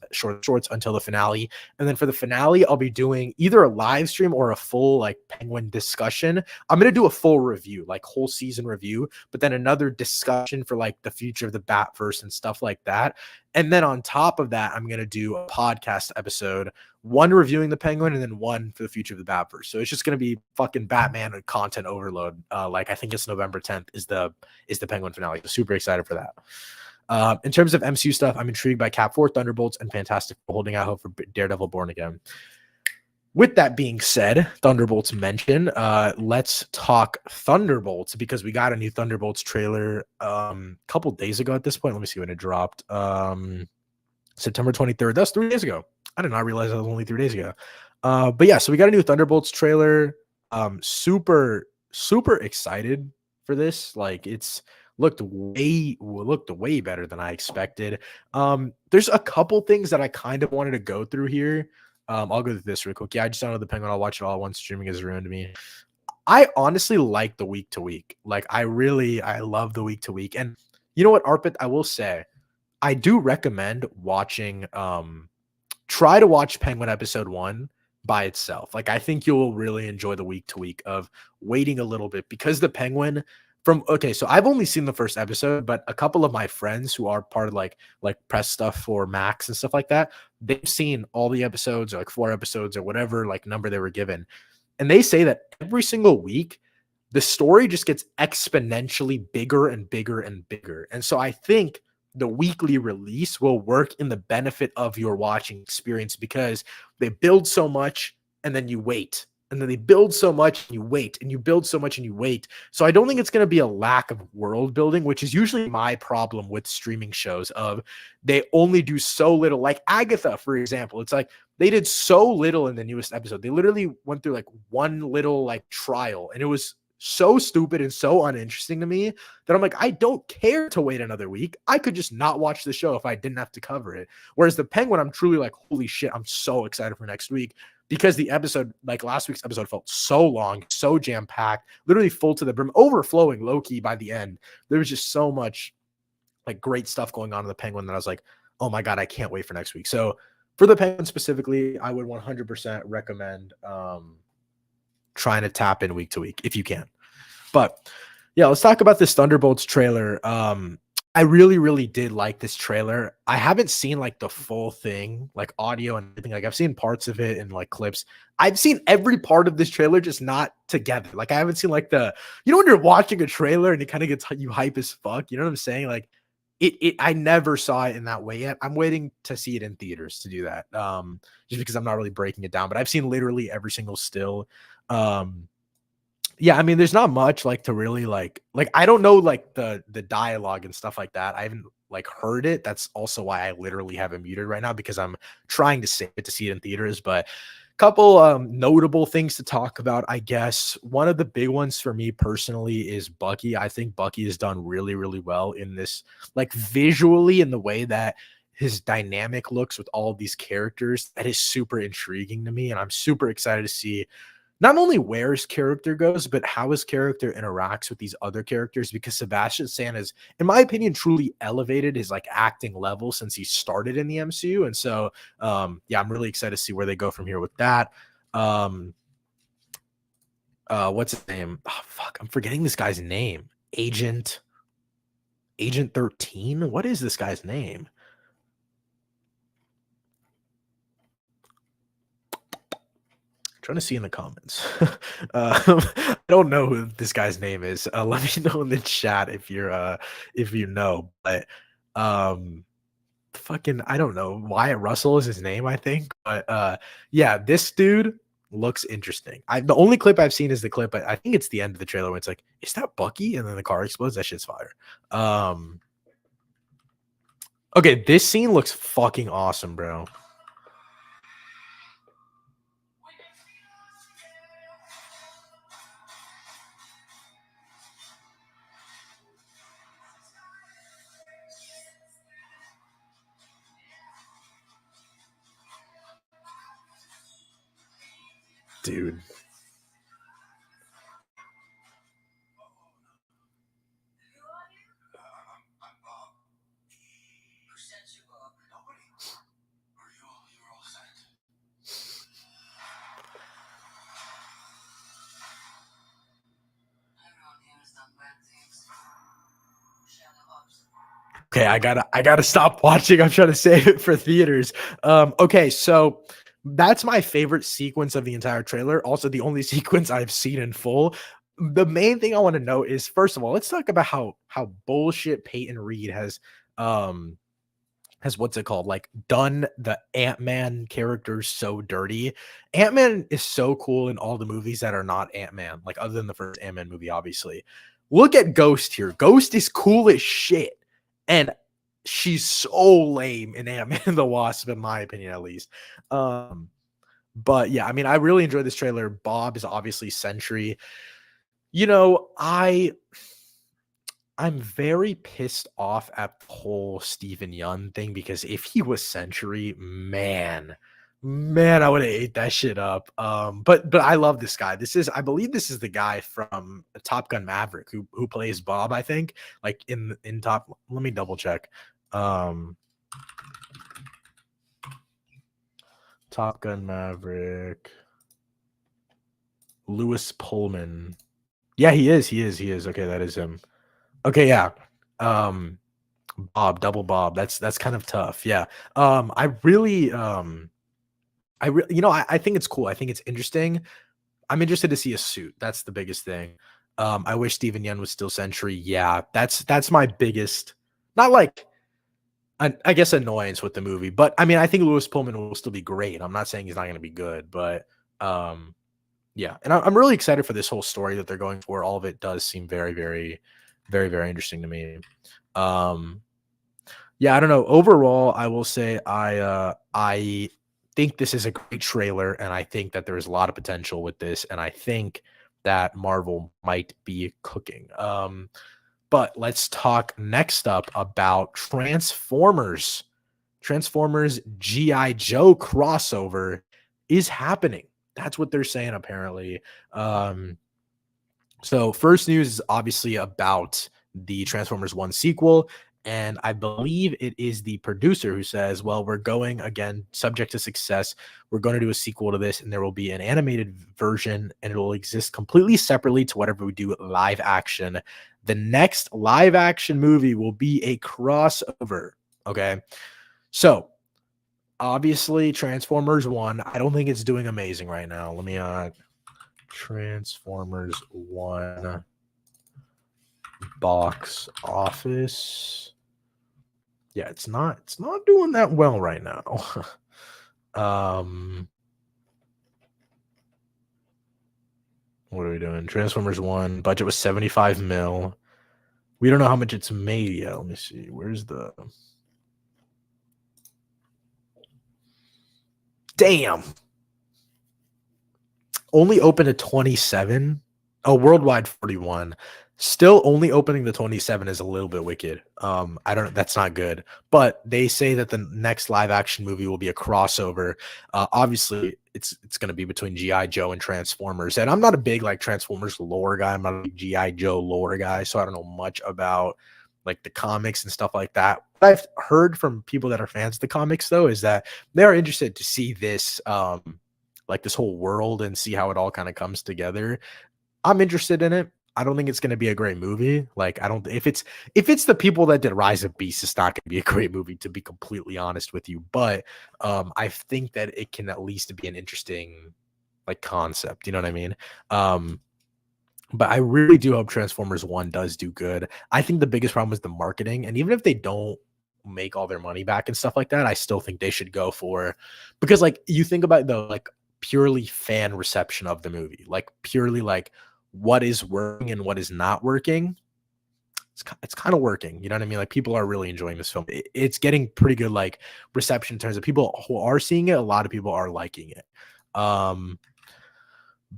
until the finale. And then for the finale, I'll be doing either a live stream or a full like Penguin discussion. I'm going to do a full review, like whole season review, but then another discussion for like the future of the Batverse and stuff like that. And then on top of that, I'm going to do a podcast episode, 1 reviewing the Penguin and then 1 for the future of the Batverse. So it's just going to be fucking Batman and content overload. Like I think it's November 10th is the Penguin finale. So super excited for that. In terms of MCU stuff, I'm intrigued by Cap 4, Thunderbolts, and Fantastic Four, holding out hope for Daredevil Born Again. With that being said, Thunderbolts mention, let's talk Thunderbolts because we got a new Thunderbolts trailer a couple days ago at this point. Let me see when it dropped. September 23rd. That's 3 days ago. I did not realize that was only 3 days ago. But yeah, so we got a new Thunderbolts trailer. Super excited for this. Like it's looked way better than I expected. There's a couple things that I kind of wanted to go through here. I'll go through this real quick. Yeah, I just downloaded the Penguin. I'll watch it all at once. Streaming has ruined me. I honestly like the week to week. Like I love the week to week. And you know what, Arpit, I will say, I do recommend watching, try to watch Penguin episode 1 by itself. Like I think you'll really enjoy the week to week of waiting a little bit because the Penguin from okay, so I've only seen the first episode, but a couple of my friends who are part of like press stuff for Max and stuff like that, they've seen all the episodes or like 4 episodes or whatever like number they were given. And they say that every single week the story just gets exponentially bigger and bigger and bigger. And so I think the weekly release will work in the benefit of your watching experience because they build so much and then you wait. And then they build so much and you wait and you build so much and you wait. So I don't think it's going to be a lack of world building, which is usually my problem with streaming shows of they only do so little. Like Agatha, for example, it's like they did so little in the newest episode. They literally went through like one little like trial and it was so stupid and so uninteresting to me that I'm like, I don't care to wait another week. I could just not watch the show if I didn't have to cover it. Whereas the Penguin, I'm truly like, holy shit, I'm so excited for next week because the episode, like last week's episode, felt so long, so jam packed, literally full to the brim, overflowing low key by the end. There was just so much like great stuff going on in the Penguin that I was like, oh my God, I can't wait for next week. So for the Penguin specifically, I would 100% recommend trying to tap in week to week if you can. But yeah, let's talk about this Thunderbolts trailer. I really, really did like this trailer. I haven't seen like the full thing, like audio and everything. Like I've seen parts of it and like clips. I've seen every part of this trailer, just not together. Like I haven't seen like when you're watching a trailer and it kind of gets you hype as fuck. You know what I'm saying? Like I never saw it in that way yet. I'm waiting to see it in theaters to do that. Just because I'm not really breaking it down, but I've seen literally every single still. Yeah, I mean, there's not much like to really like I don't know like the dialogue and stuff like that. I haven't like heard it. That's also why I literally have it muted right now because I'm trying to save it to see it in theaters. But couple notable things to talk about, I guess. One of the big ones for me personally is Bucky. I think Bucky has done really, really well in this, like visually in the way that his dynamic looks with all of these characters. That is super intriguing to me, and I'm super excited to see not only where his character goes, but how his character interacts with these other characters. Because Sebastian Stan has, in my opinion, truly elevated his like acting level since he started in the MCU. And so, yeah, I'm really excited to see where they go from here with that. What's his name? Oh, fuck, I'm forgetting this guy's name. Agent 13. What is this guy's name? Trying to see in the comments. I don't know who this guy's name is. Let me know in the chat if you know. But fucking I don't know. Wyatt Russell is his name, I think. But yeah, this dude looks interesting. The only clip I've seen is the clip, but I think it's the end of the trailer where it's like, is that Bucky? And then the car explodes. That shit's fire. Okay, this scene looks fucking awesome, bro. Dude. Okay, I gotta stop watching. I'm trying to save it for theaters. Okay, so that's my favorite sequence of the entire trailer. Also, the only sequence I've seen in full. The main thing I want to know is, first of all, let's talk about how bullshit Peyton Reed has what's it called? Like done the Ant-Man characters so dirty. Ant-Man is so cool in all the movies that are not Ant-Man, like other than the first Ant-Man movie, obviously. Look at Ghost here. Ghost is cool as shit. And she's so lame in Ant-Man and the Wasp, in my opinion, at least. But yeah, I mean, I really enjoyed this trailer. Bob is obviously Sentry. You know, I'm very pissed off at the whole Stephen Yeun thing because if he was Century, man, I would have ate that shit up. But I love this guy. I believe this is the guy from Top Gun Maverick who plays Bob, I think. Like in Top, let me double check. Top Gun Maverick. Lewis Pullman. Yeah, he is. He is. He is. Okay, that is him. Okay, yeah. Um, Bob, double Bob. That's kind of tough. Yeah. I really, I think it's cool. I think it's interesting. I'm interested to see a suit. That's the biggest thing. I wish Steven Yeun was still Sentry. Yeah, that's my biggest, not like, I guess annoyance with the movie, but I mean, I think Lewis Pullman will still be great. I'm not saying he's not going to be good, but yeah, and I'm really excited for this whole story that they're going for. All of it does seem very, very, very, very interesting to me. Um, yeah, I don't know. Overall, I will say I think this is a great trailer, and I think that there is a lot of potential with this, and I think that Marvel might be cooking. But let's talk next up about Transformers. Transformers GI Joe crossover is happening. That's what they're saying apparently. Um, so first news is obviously about the Transformers 1 sequel. And I believe it is the producer who says, well, we're going again, subject to success. We're going to do a sequel to this, and there will be an animated version, and it will exist completely separately to whatever we do live action. The next live action movie will be a crossover. Okay. So obviously, Transformers 1, I don't think it's doing amazing right now. Let me Transformers 1 box office. Yeah, it's not doing that well right now. What are we doing? Transformers 1 budget was 75 mil. We don't know how much it's made yet. Let me see. Where's the damn? Only open to 27. Oh, worldwide 41. Still only opening the 27 is a little bit wicked. I don't, that's not good. But they say that the next live action movie will be a crossover. Obviously it's going to be between GI Joe and Transformers. And I'm not a big like Transformers lore guy. I'm not a big GI Joe lore guy, so I don't know much about like the comics and stuff like that. What I've heard from people that are fans of the comics though is that they are interested to see this like this whole world and see how it all kind of comes together. I'm interested in it. I don't think it's going to be a great movie. Like I don't if it's the people that did Rise of Beasts, it's not going to be a great movie to be completely honest with you. But I think that it can at least be an interesting like concept. You know what I mean? But I really do hope Transformers 1 does do good. I think the biggest problem is the marketing. And even if they don't make all their money back and stuff like that, I still think they should go for, because like you think about the like purely fan reception of the movie, like purely like what is working and what is not working. It's kind of working. You know what I mean? Like people are really enjoying this film. It's getting pretty good like reception in terms of people who are seeing it. A lot of people are liking it.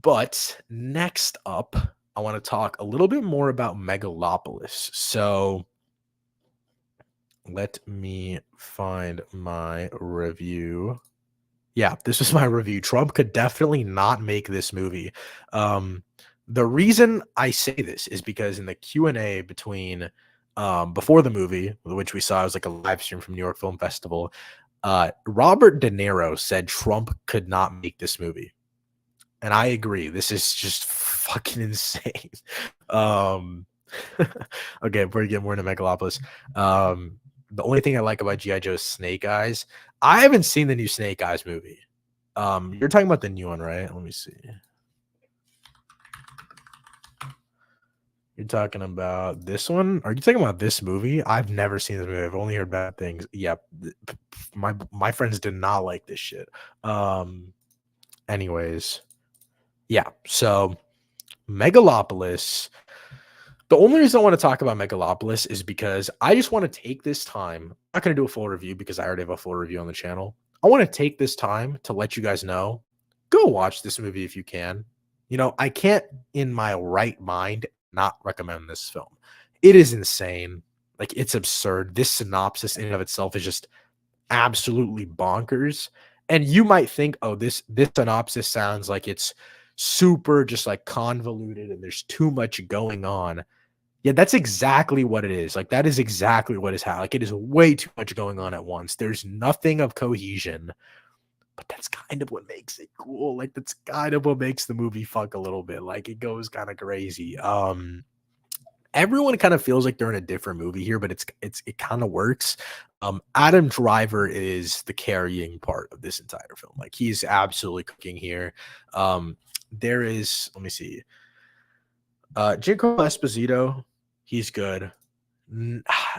But next up, I want to talk a little bit more about Megalopolis. So let me find my review. Yeah, this is my review. Trump could definitely not make this movie. The reason I say this is because in the Q&A between before the movie, which we saw, it was like a live stream from New York Film Festival, Robert De Niro said Trump could not make this movie. And I agree. This is just fucking insane. Okay, before we get more into Megalopolis, the only thing I like about G.I. Joe's Snake Eyes, I haven't seen the new Snake Eyes movie. You're talking about the new one, right? Let me see. You're talking about this one? Are you talking about this movie? I've never seen this movie. I've only heard bad things. Yeah, my friends did not like this shit. Anyways, yeah. So Megalopolis. The only reason I want to talk about Megalopolis is because I just want to take this time. I'm not going to do a full review because I already have a full review on the channel. I want to take this time to let you guys know, go watch this movie if you can. You know, I can't in my right mind not recommend this film. It is insane. Like it's absurd. This synopsis in and of itself is just absolutely bonkers. And you might think, oh, this synopsis sounds like it's super just like convoluted and there's too much going on. Yeah, that's exactly what it is. Like that is exactly what is happening. Like it is way too much going on at once. There's nothing of cohesion. but that's kind of what makes it cool. Like that's kind of what makes the movie fuck a little bit. Like it goes kind of crazy. Everyone kind of feels like they're in a different movie here, but it kind of works. Adam Driver is the carrying part of this entire film. Like he's absolutely cooking here. There is, let me see, Giancarlo Esposito, he's good.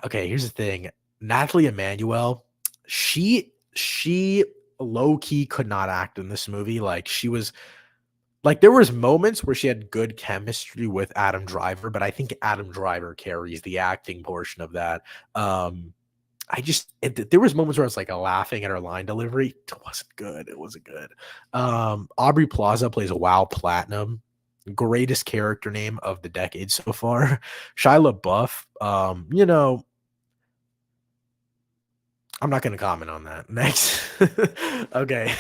Okay, here's the thing. Natalie Emmanuel, she low key could not act in this movie. Like she was like there was moments where she had good chemistry with Adam Driver, but I think Adam Driver carries the acting portion of that. There was moments where I was like laughing at her line delivery. It wasn't good. It wasn't good. Aubrey Plaza plays a WoW Platinum, greatest character name of the decade so far. Shia LaBeouf, I'm not going to comment on that. Next. Okay.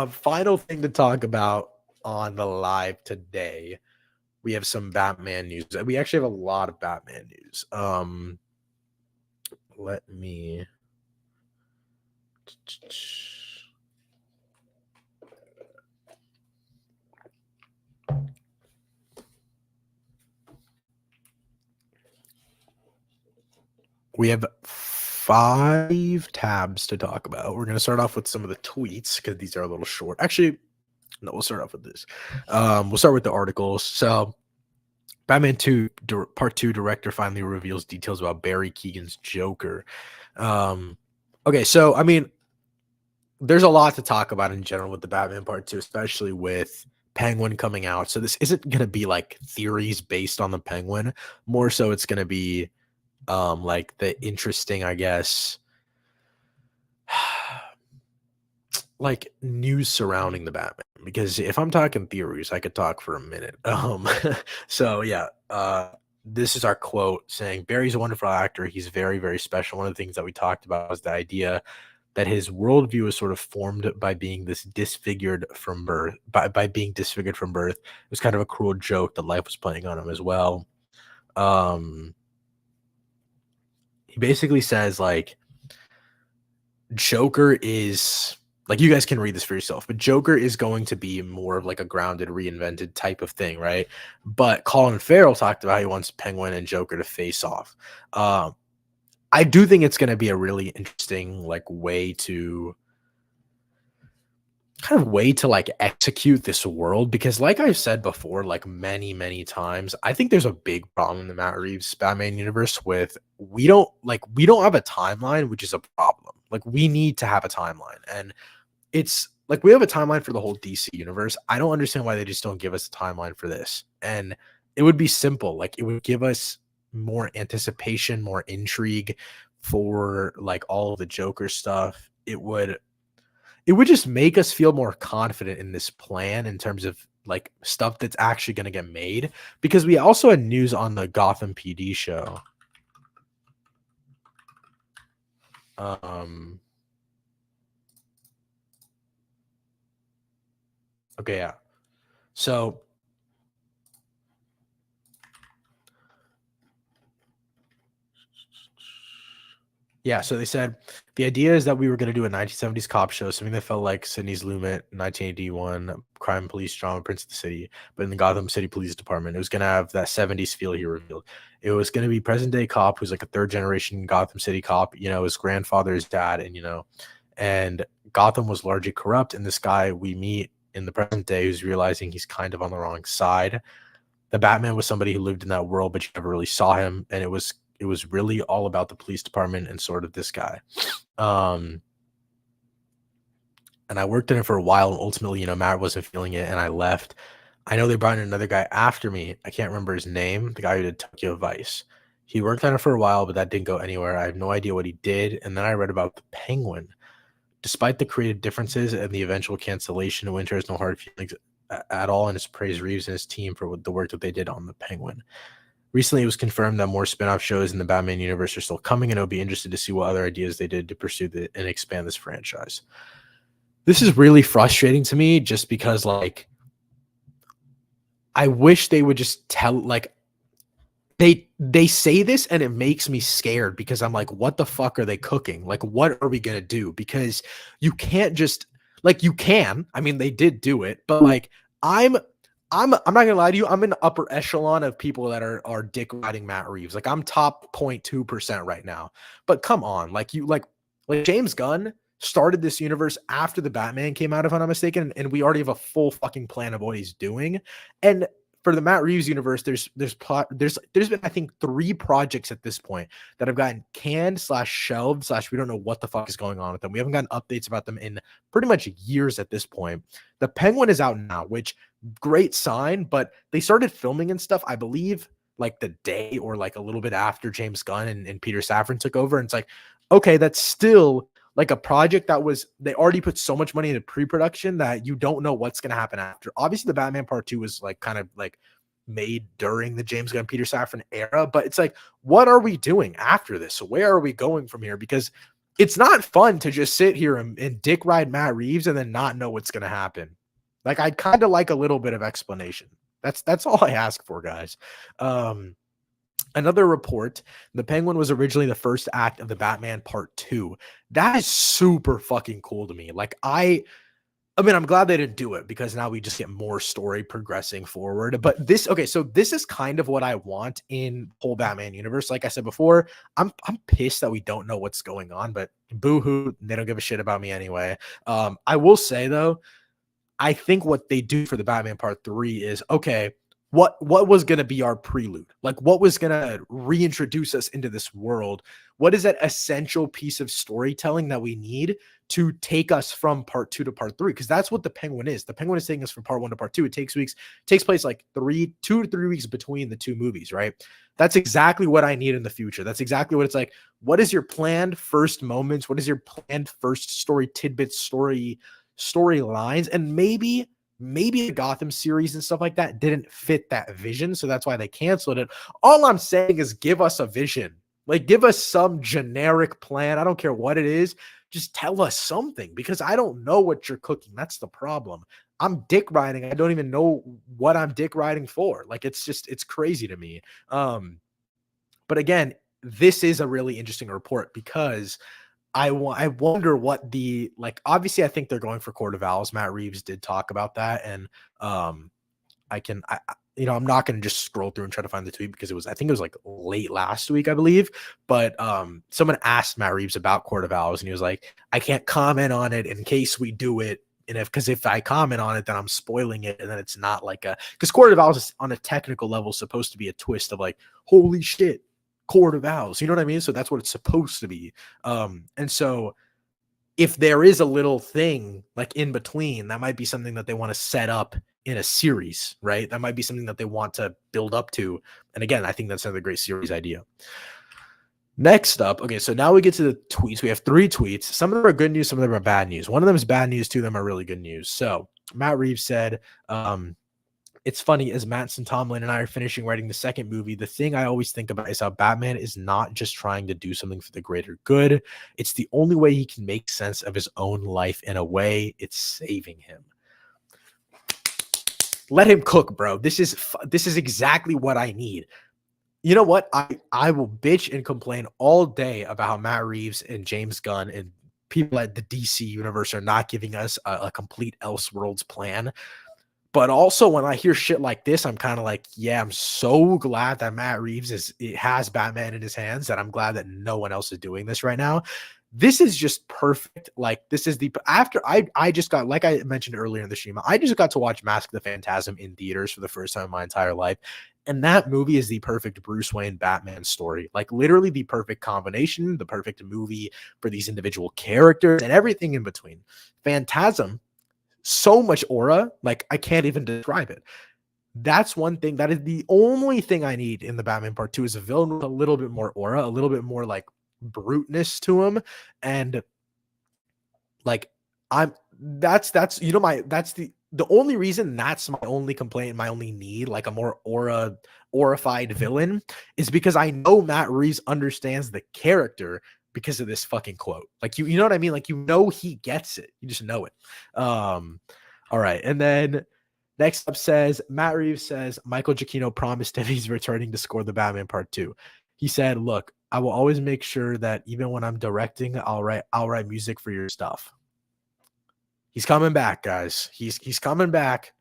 Final thing to talk about on the live today. We have some Batman news. We actually have a lot of Batman news. Let me we have 5 tabs to talk about. We're going to start off with some of the tweets because these are a little short. Actually, no, we'll start off with this. We'll start with the articles. So, Batman 2 Part 2 director finally reveals details about Barry Keoghan's Joker. Okay, so I mean, there's a lot to talk about in general with the Batman Part 2, especially with Penguin coming out. So this isn't going to be like theories based on the Penguin. More so it's going to be like the interesting, I guess, like news surrounding the Batman. Because if I'm talking theories, I could talk for a minute. So yeah, this is our quote saying Barry's a wonderful actor. He's very, very special. One of the things that we talked about was the idea that his worldview is sort of formed by being this disfigured from birth, by being disfigured from birth. It was kind of a cruel joke that life was playing on him as well. He basically says like Joker is like, you guys can read this for yourself, but Joker is going to be more of like a grounded, reinvented type of thing, right? But Colin Farrell talked about he wants Penguin and Joker to face off. I do think it's going to be a really interesting like way to like execute this world, because like I've said before, like many times, I think there's a big problem in the Matt Reeves Batman universe with we don't have a timeline, which is a problem. Like we need to have a timeline, and it's like we have a timeline for the whole DC universe. I don't understand why they just don't give us a timeline for this. And it would be simple. Like it would give us more anticipation, more intrigue for like all of the Joker stuff. It would just make us feel more confident in this plan in terms of like stuff that's actually going to get made, because we also had news on the Gotham PD show. Okay, yeah. So yeah, so they said the idea is that we were going to do a 1970s cop show, something that felt like Sidney's Lumet 1981 crime police drama Prince of the City, but in the Gotham City Police Department. It was going to have that 70s feel he revealed. It was going to be present day cop who's like a third generation Gotham City cop, you know, his grandfather's dad, and, you know, and Gotham was largely corrupt. And this guy we meet in the present day who's realizing he's kind of on the wrong side. The Batman was somebody who lived in that world, but you never really saw him. And it was really all about the police department and sort of this guy. And I worked in it for a while, and ultimately, you know, Matt wasn't feeling it, and I left. I know they brought in another guy after me. I can't remember his name, the guy who did Tokyo Vice. He worked on it for a while, but that didn't go anywhere. I have no idea what he did. And then I read about the Penguin. Despite the creative differences and the eventual cancellation, Winter has no hard feelings at all, and has praised Reeves and his team for the work that they did on the Penguin. Recently, it was confirmed that more spin-off shows in the Batman universe are still coming, and I'll be interested to see what other ideas they did to pursue and expand this franchise. This is really frustrating to me just because, like, I wish they would just tell, like, they say this and it makes me scared because I'm like, what the fuck are they cooking? Like, what are we going to do? Because you can't just, Like, you can. I mean, they did do it, but like I'm I'm not gonna lie to you. I'm in the upper echelon of people that are dick riding Matt Reeves. Like I'm top 0.2% right now. But come on, like James Gunn started this universe after the Batman came out, if I'm not mistaken, and we already have a full fucking plan of what he's doing. And for the Matt Reeves universe, there's been I think 3 projects at this point that have gotten canned slash shelved slash we don't know what the fuck is going on with them. We haven't gotten updates about them in pretty much years at this point. The Penguin is out now, which great sign, but they started filming and stuff, I believe, like the day or like a little bit after James Gunn and Peter Safran took over. And it's like, okay, that's still like a project that was they already put so much money into pre-production that you don't know what's going to happen after. Obviously, the Batman Part 2 was like kind of like made during the James Gunn Peter Safran era, but it's like, what are we doing after this? So where are we going from here? Because it's not fun to just sit here and dick ride Matt Reeves and then not know what's going to happen. Like I'd kind of like a little bit of explanation. That's all I ask for, guys. Another report, the Penguin was originally the first act of the Batman Part 2. That is super fucking cool to me. Like I mean, I'm glad they didn't do it because now we just get more story progressing forward. But so this is kind of what I want in whole Batman universe. Like I said before, I'm pissed that we don't know what's going on, but boo-hoo, they don't give a shit about me anyway. I will say though, I think what they do for the Batman Part 3 is, okay, what was going to be our prelude? Like what was going to reintroduce us into this world? What is that essential piece of storytelling that we need to take us from Part 2 to Part 3? Because that's what the Penguin is. The Penguin is taking us from Part 1 to Part 2. It takes place like 2 to 3 weeks between the 2 movies, right? That's exactly what I need in the future. That's exactly what it's like. What is your planned first moments? What is your planned first story tidbits, storylines? And maybe the Gotham series and stuff like that didn't fit that vision, so that's why they canceled it. All I'm saying is give us a vision. Like give us some generic plan. I don't care what it is. Just tell us something because I don't know what you're cooking. That's the problem. I'm dick riding. I don't even know what I'm dick riding for. Like it's crazy to me. But again, this is a really interesting report because I wonder what the like. Obviously, I think they're going for Court of Owls. Matt Reeves did talk about that, and I'm not going to just scroll through and try to find the tweet because I think it was like late last week, I believe. But someone asked Matt Reeves about Court of Owls, and he was like, "I can't comment on it in case we do it." And if I comment on it, then I'm spoiling it, and then it's not like because Court of Owls is on a technical level supposed to be a twist of like, holy shit, Court of Owls, you know what I mean? So that's what it's supposed to be. And so if there is a little thing like in between, that might be something that they want to set up in a series, right? That might be something that they want to build up to. And again, I think that's another great series idea. Next up, okay, so now we get to the tweets. We have 3 tweets. Some of them are good news, some of them are bad news. One of them is bad news, 2 of them are really good news. So Matt Reeves said, it's funny, as Matt and Tomlin and I are finishing writing the second movie, the thing I always think about is how Batman is not just trying to do something for the greater good. It's the only way he can make sense of his own life. In a way, it's saving him. Let him cook, bro. This is exactly what I need. You know what? I will bitch and complain all day about how Matt Reeves and James Gunn and people at the DC universe are not giving us a complete Elseworlds plan. But also when I hear shit like this, I'm kind of like, yeah, I'm so glad that Matt Reeves has Batman in his hands, that I'm glad that no one else is doing this right now. This is just perfect. Like this is after I just got, like I mentioned earlier in the stream, I just got to watch Mask of the Phantasm in theaters for the first time in my entire life. And that movie is the perfect Bruce Wayne Batman story. Like literally the perfect combination, the perfect movie for these individual characters and everything in between. Phantasm, so much aura, like I can't even describe it. That's one thing. That is the only thing I need in the Batman Part 2 is a villain with a little bit more aura, a little bit more like bruteness to him. And like that's the only reason that's my only complaint, my only need, like a more aurified villain, is because I know Matt Reeves understands the character because of this fucking quote. Like you know what I mean? Like he gets it. You just know it. All right. And then next up says Matt Reeves says Michael Giacchino promised him he's returning to score the Batman Part 2. He said, "Look, I will always make sure that even when I'm directing, I'll write music for your stuff." He's coming back, guys. He's coming back,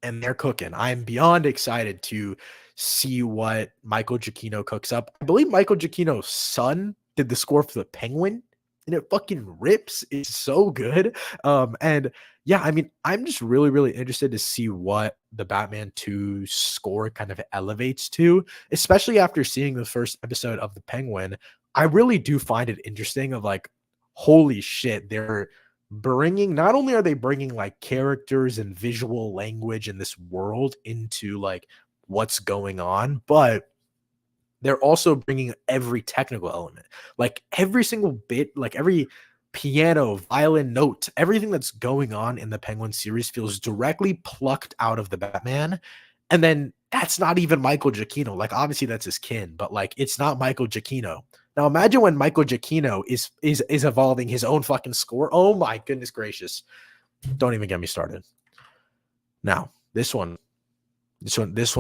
and they're cooking. I am beyond excited to see what Michael Giacchino cooks up. I believe Michael Giacchino's son did the score for the Penguin, and it fucking rips. It's so good. And yeah, I mean, I'm just really, really interested to see what the Batman 2 score kind of elevates to, especially after seeing the first episode of the Penguin. I really do find it interesting of like, holy shit, they're bringing, not only are they bringing like characters and visual language in this world into like what's going on, but they're also bringing every technical element, like every single bit, like every piano, violin note, everything that's going on in the Penguin series feels directly plucked out of the Batman. And then that's not even Michael Giacchino. Like obviously that's his kin, but like it's not Michael Giacchino. Now imagine when Michael Giacchino is evolving his own fucking score. Oh my goodness gracious. Don't even get me started. Now, this one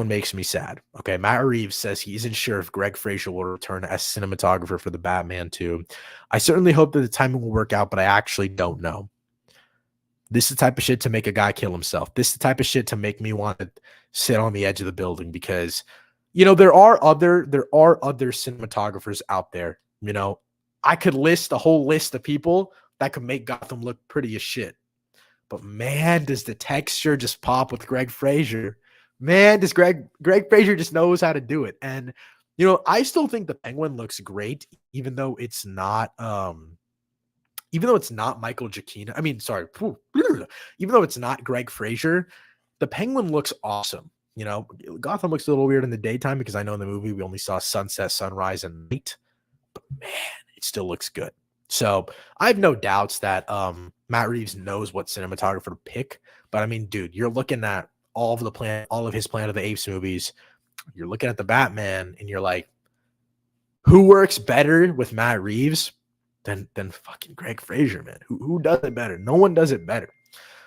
makes me sad. Okay, Matt Reeves says he isn't sure if Greg Fraser will return as cinematographer for the Batman 2. I certainly hope that the timing will work out, but I actually don't know. This is the type of shit to make a guy kill himself. This is the type of shit to make me want to sit on the edge of the building because, there are other cinematographers out there. I could list a whole list of people that could make Gotham look pretty as shit. But man, does the texture just pop with Greg Fraser. Man, does Greg Fraser just knows how to do it. And I still think the Penguin looks great, even though it's not Michael Giacchino. I mean, sorry, even though it's not Greg Fraser, the Penguin looks awesome. Gotham looks a little weird in the daytime because I know in the movie we only saw sunset, sunrise, and night. But man, it still looks good. So I have no doubts that Matt Reeves knows what cinematographer to pick. But I mean, dude, you're looking at all of his Planet of the Apes movies. You're looking at the Batman, and you're like, who works better with Matt Reeves than fucking Greg Fraser, man? Who does it better? No one does it better.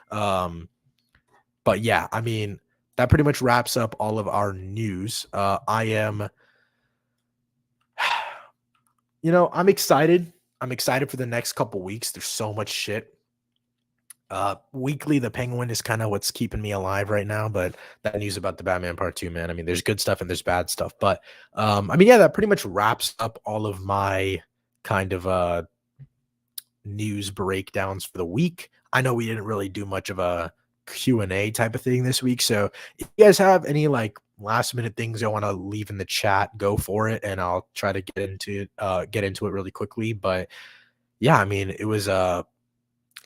But yeah, I mean, that pretty much wraps up all of our news. I'm excited. I'm excited for the next couple weeks. There's so much shit. Weekly, the Penguin is kind of what's keeping me alive right now. But that news about the Batman Part 2, man. I mean, there's good stuff and there's bad stuff. But that pretty much wraps up all of my kind of news breakdowns for the week. I know we didn't really do much of a Q&A type of thing this week. So if you guys have any like last minute things I want to leave in the chat, go for it, and I'll try to get into it really quickly. But yeah, I mean, it was a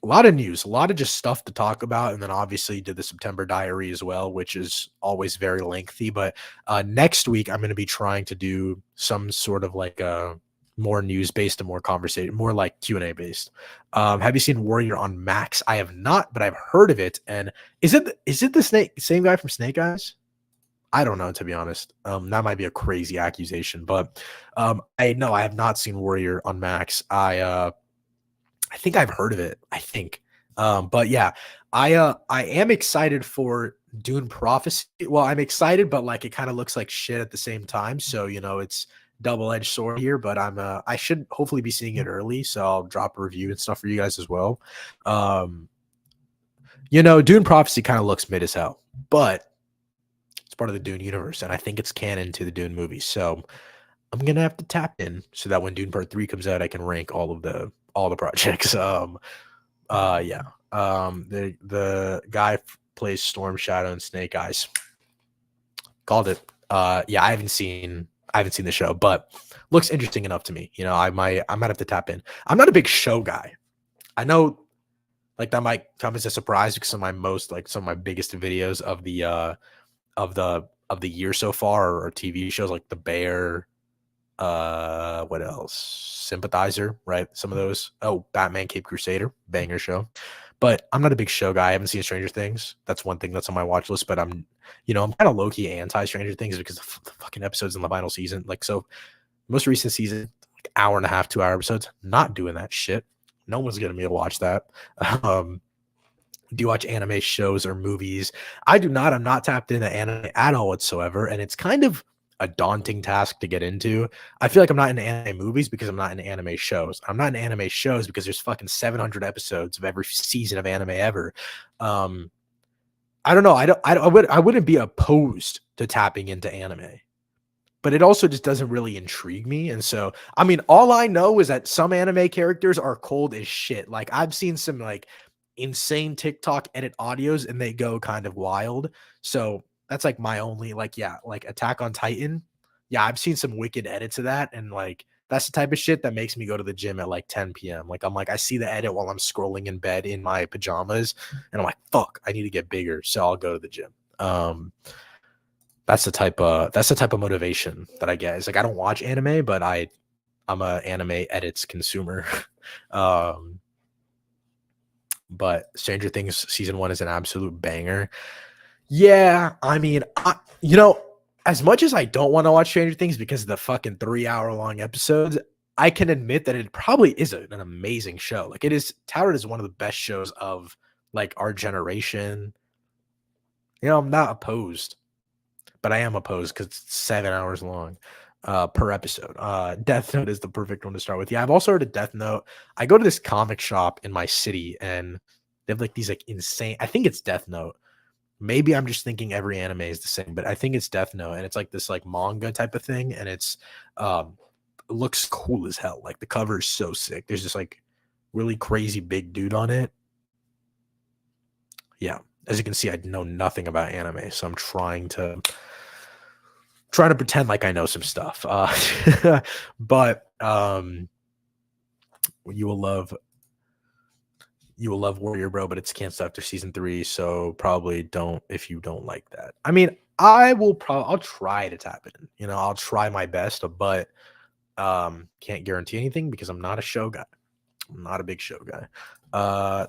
lot of news, a lot of just stuff to talk about, and then obviously did the September diary as well, which is always very lengthy. But next week I'm going to be trying to do some sort of like more news based and more conversation, more like Q&A based. Have you seen Warrior on Max? I have not, but I've heard of it. And is it the same guy from Snake Eyes? I don't know, to be honest. That might be a crazy accusation, but I have not seen Warrior on Max. I think I've heard of it. I think. But yeah, I am excited for Dune Prophecy. Well, I'm excited, but like it kind of looks like shit at the same time. So it's double-edged sword here, but I should hopefully be seeing it early, so I'll drop a review and stuff for you guys as well. Dune Prophecy kind of looks mid as hell, but it's part of the Dune universe, and I think it's canon to the Dune movie. So I'm gonna have to tap in so that when Dune Part 3 comes out, I can rank all the projects. The guy plays Storm Shadow and Snake Eyes. Called it. I haven't seen the show, but looks interesting enough to me. I might have to tap in. I'm not a big show guy. I know like that might come as a surprise because some of my biggest videos of the year so far are TV shows like The Bear, what else? Sympathizer, right? Some of those. Oh, Batman Cape Crusader, banger show. But I'm not a big show guy. I haven't seen Stranger Things. That's one thing that's on my watch list. But I'm kind of low key anti Stranger Things because the fucking episodes in the final season. Like, so most recent season, like hour and a half, 2 hour episodes. Not doing that shit. No one's gonna be able to watch that. Do you watch anime shows or movies? I do not. I'm not tapped into anime at all whatsoever. And it's kind of a daunting task to get into. I feel like I'm not in anime movies because I'm not in anime shows. I'm not in anime shows because there's fucking 700 episodes of every season of anime ever. Um, I don't know. I wouldn't be opposed to tapping into anime, but it also just doesn't really intrigue me. And so, I mean, all I know is that some anime characters are cold as shit. Like I've seen some like insane TikTok edit audios and they go kind of wild. So that's like my only like, yeah, like Attack on Titan. Yeah, I've seen some wicked edits of that. And like that's the type of shit that makes me go to the gym at like 10 p.m. Like I'm like, I see the edit while I'm scrolling in bed in my pajamas, and I'm like, fuck, I need to get bigger. So I'll go to the gym. That's the type of motivation that I get. It's like I don't watch anime, but I'm a anime edits consumer. um, but Stranger Things season 1 is an absolute banger. Yeah, I mean, as much as I don't want to watch Stranger Things because of the fucking 3 hour long episodes, I can admit that it probably is an amazing show. Like it is touted as one of the best shows of like our generation. I'm not opposed, but I am opposed because it's 7 hours long per episode. Death Note is the perfect one to start with. Yeah, I've also heard of Death Note. I go to this comic shop in my city and they have like these like insane, I think it's Death Note. Maybe I'm just thinking every anime is the same, but I think it's Death Note and it's like this like manga type of thing. And it looks cool as hell. Like the cover is so sick. There's this like really crazy big dude on it. Yeah. As you can see, I know nothing about anime, so I'm trying to pretend like I know some stuff. But you will love Warrior Bro, but it's canceled after season 3, so probably don't if you don't like that. I mean, I'll try to tap it in. I'll try my best, but can't guarantee anything because I'm not a show guy. I'm not a big show guy.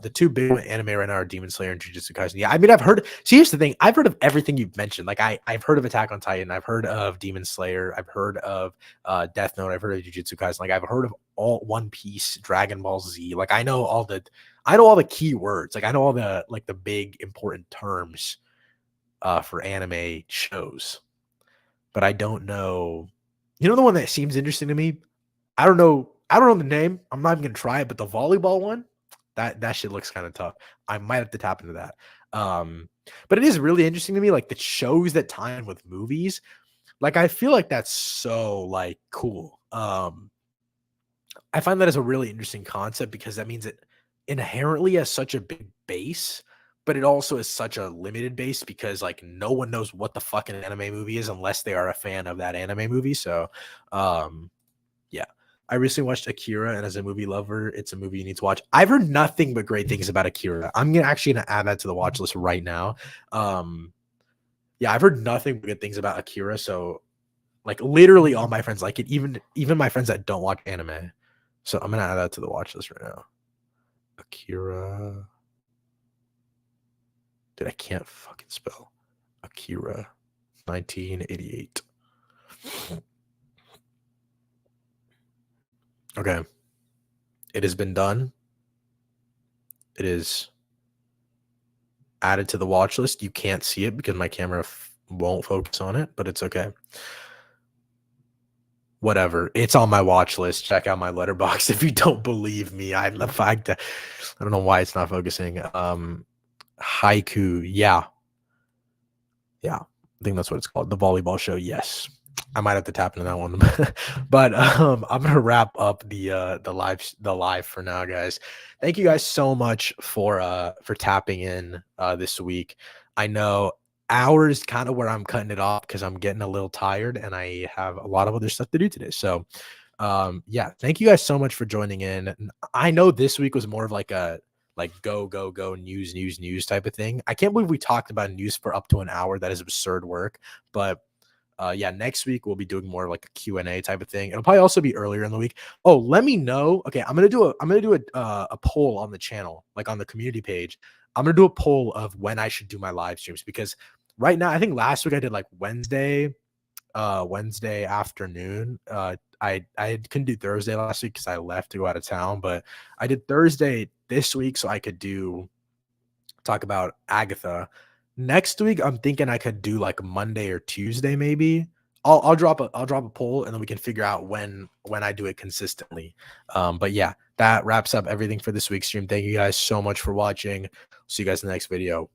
The two big anime right now are Demon Slayer and Jujutsu Kaisen. Yeah, I mean, see, here's the thing. I've heard of everything you've mentioned. Like, I've heard of Attack on Titan. I've heard of Demon Slayer. I've heard of Death Note. I've heard of Jujutsu Kaisen. Like, I've heard of all One Piece, Dragon Ball Z. Like, I know all the key words. Like, I know all the like the big important terms for anime shows, but I don't know. The one that seems interesting to me. I don't know the name. I'm not even gonna try it, but the volleyball one, that shit looks kind of tough. I might have to tap into that. But it is really interesting to me, like the shows that tie in with movies. Like I feel like that's so like cool. I find that as a really interesting concept because that means it inherently has such a big base, but it also is such a limited base because like no one knows what the fucking anime movie is unless they are a fan of that anime movie. So, yeah. I recently watched Akira, and as a movie lover, it's a movie you need to watch. I've heard nothing but great things about Akira. I'm actually gonna add that to the watch list right now. Yeah, I've heard nothing but good things about Akira. So, like, literally all my friends like it, even my friends that don't watch anime. So I'm gonna add that to the watch list right now. Akira. Dude, I can't fucking spell. Akira, 1988. Okay. It has been done. It is added to the watch list. You can't see it because my camera won't focus on it, but it's okay. Whatever. It's on my watch list. Check out my letterbox if you don't believe me. I don't know why it's not focusing. Haiku. Yeah. Yeah. I think that's what it's called. The volleyball show. Yes. I might have to tap into that one. But I'm gonna wrap up the live for now, guys. Thank you guys so much for tapping in this week. I know hours kind of where I'm cutting it off because I'm getting a little tired and I have a lot of other stuff to do today. So yeah, thank you guys so much for joining in. I know this week was more of like a go news type of thing. I can't believe we talked about news for up to an hour. That is absurd work. But yeah, next week we'll be doing more like a Q&A type of thing. It'll probably also be earlier in the week. Oh, let me know. Okay, I'm gonna do a poll on the channel, like on the community page. I'm gonna do a poll of when I should do my live streams because right now I think last week I did like Wednesday afternoon. I couldn't do Thursday last week because I left to go out of town, but I did Thursday this week so I could talk about Agatha. Next week, I'm thinking I could do like Monday or Tuesday, maybe. I'll drop a poll, and then we can figure out when I do it consistently. But yeah, that wraps up everything for this week's stream. Thank you guys so much for watching. See you guys in the next video.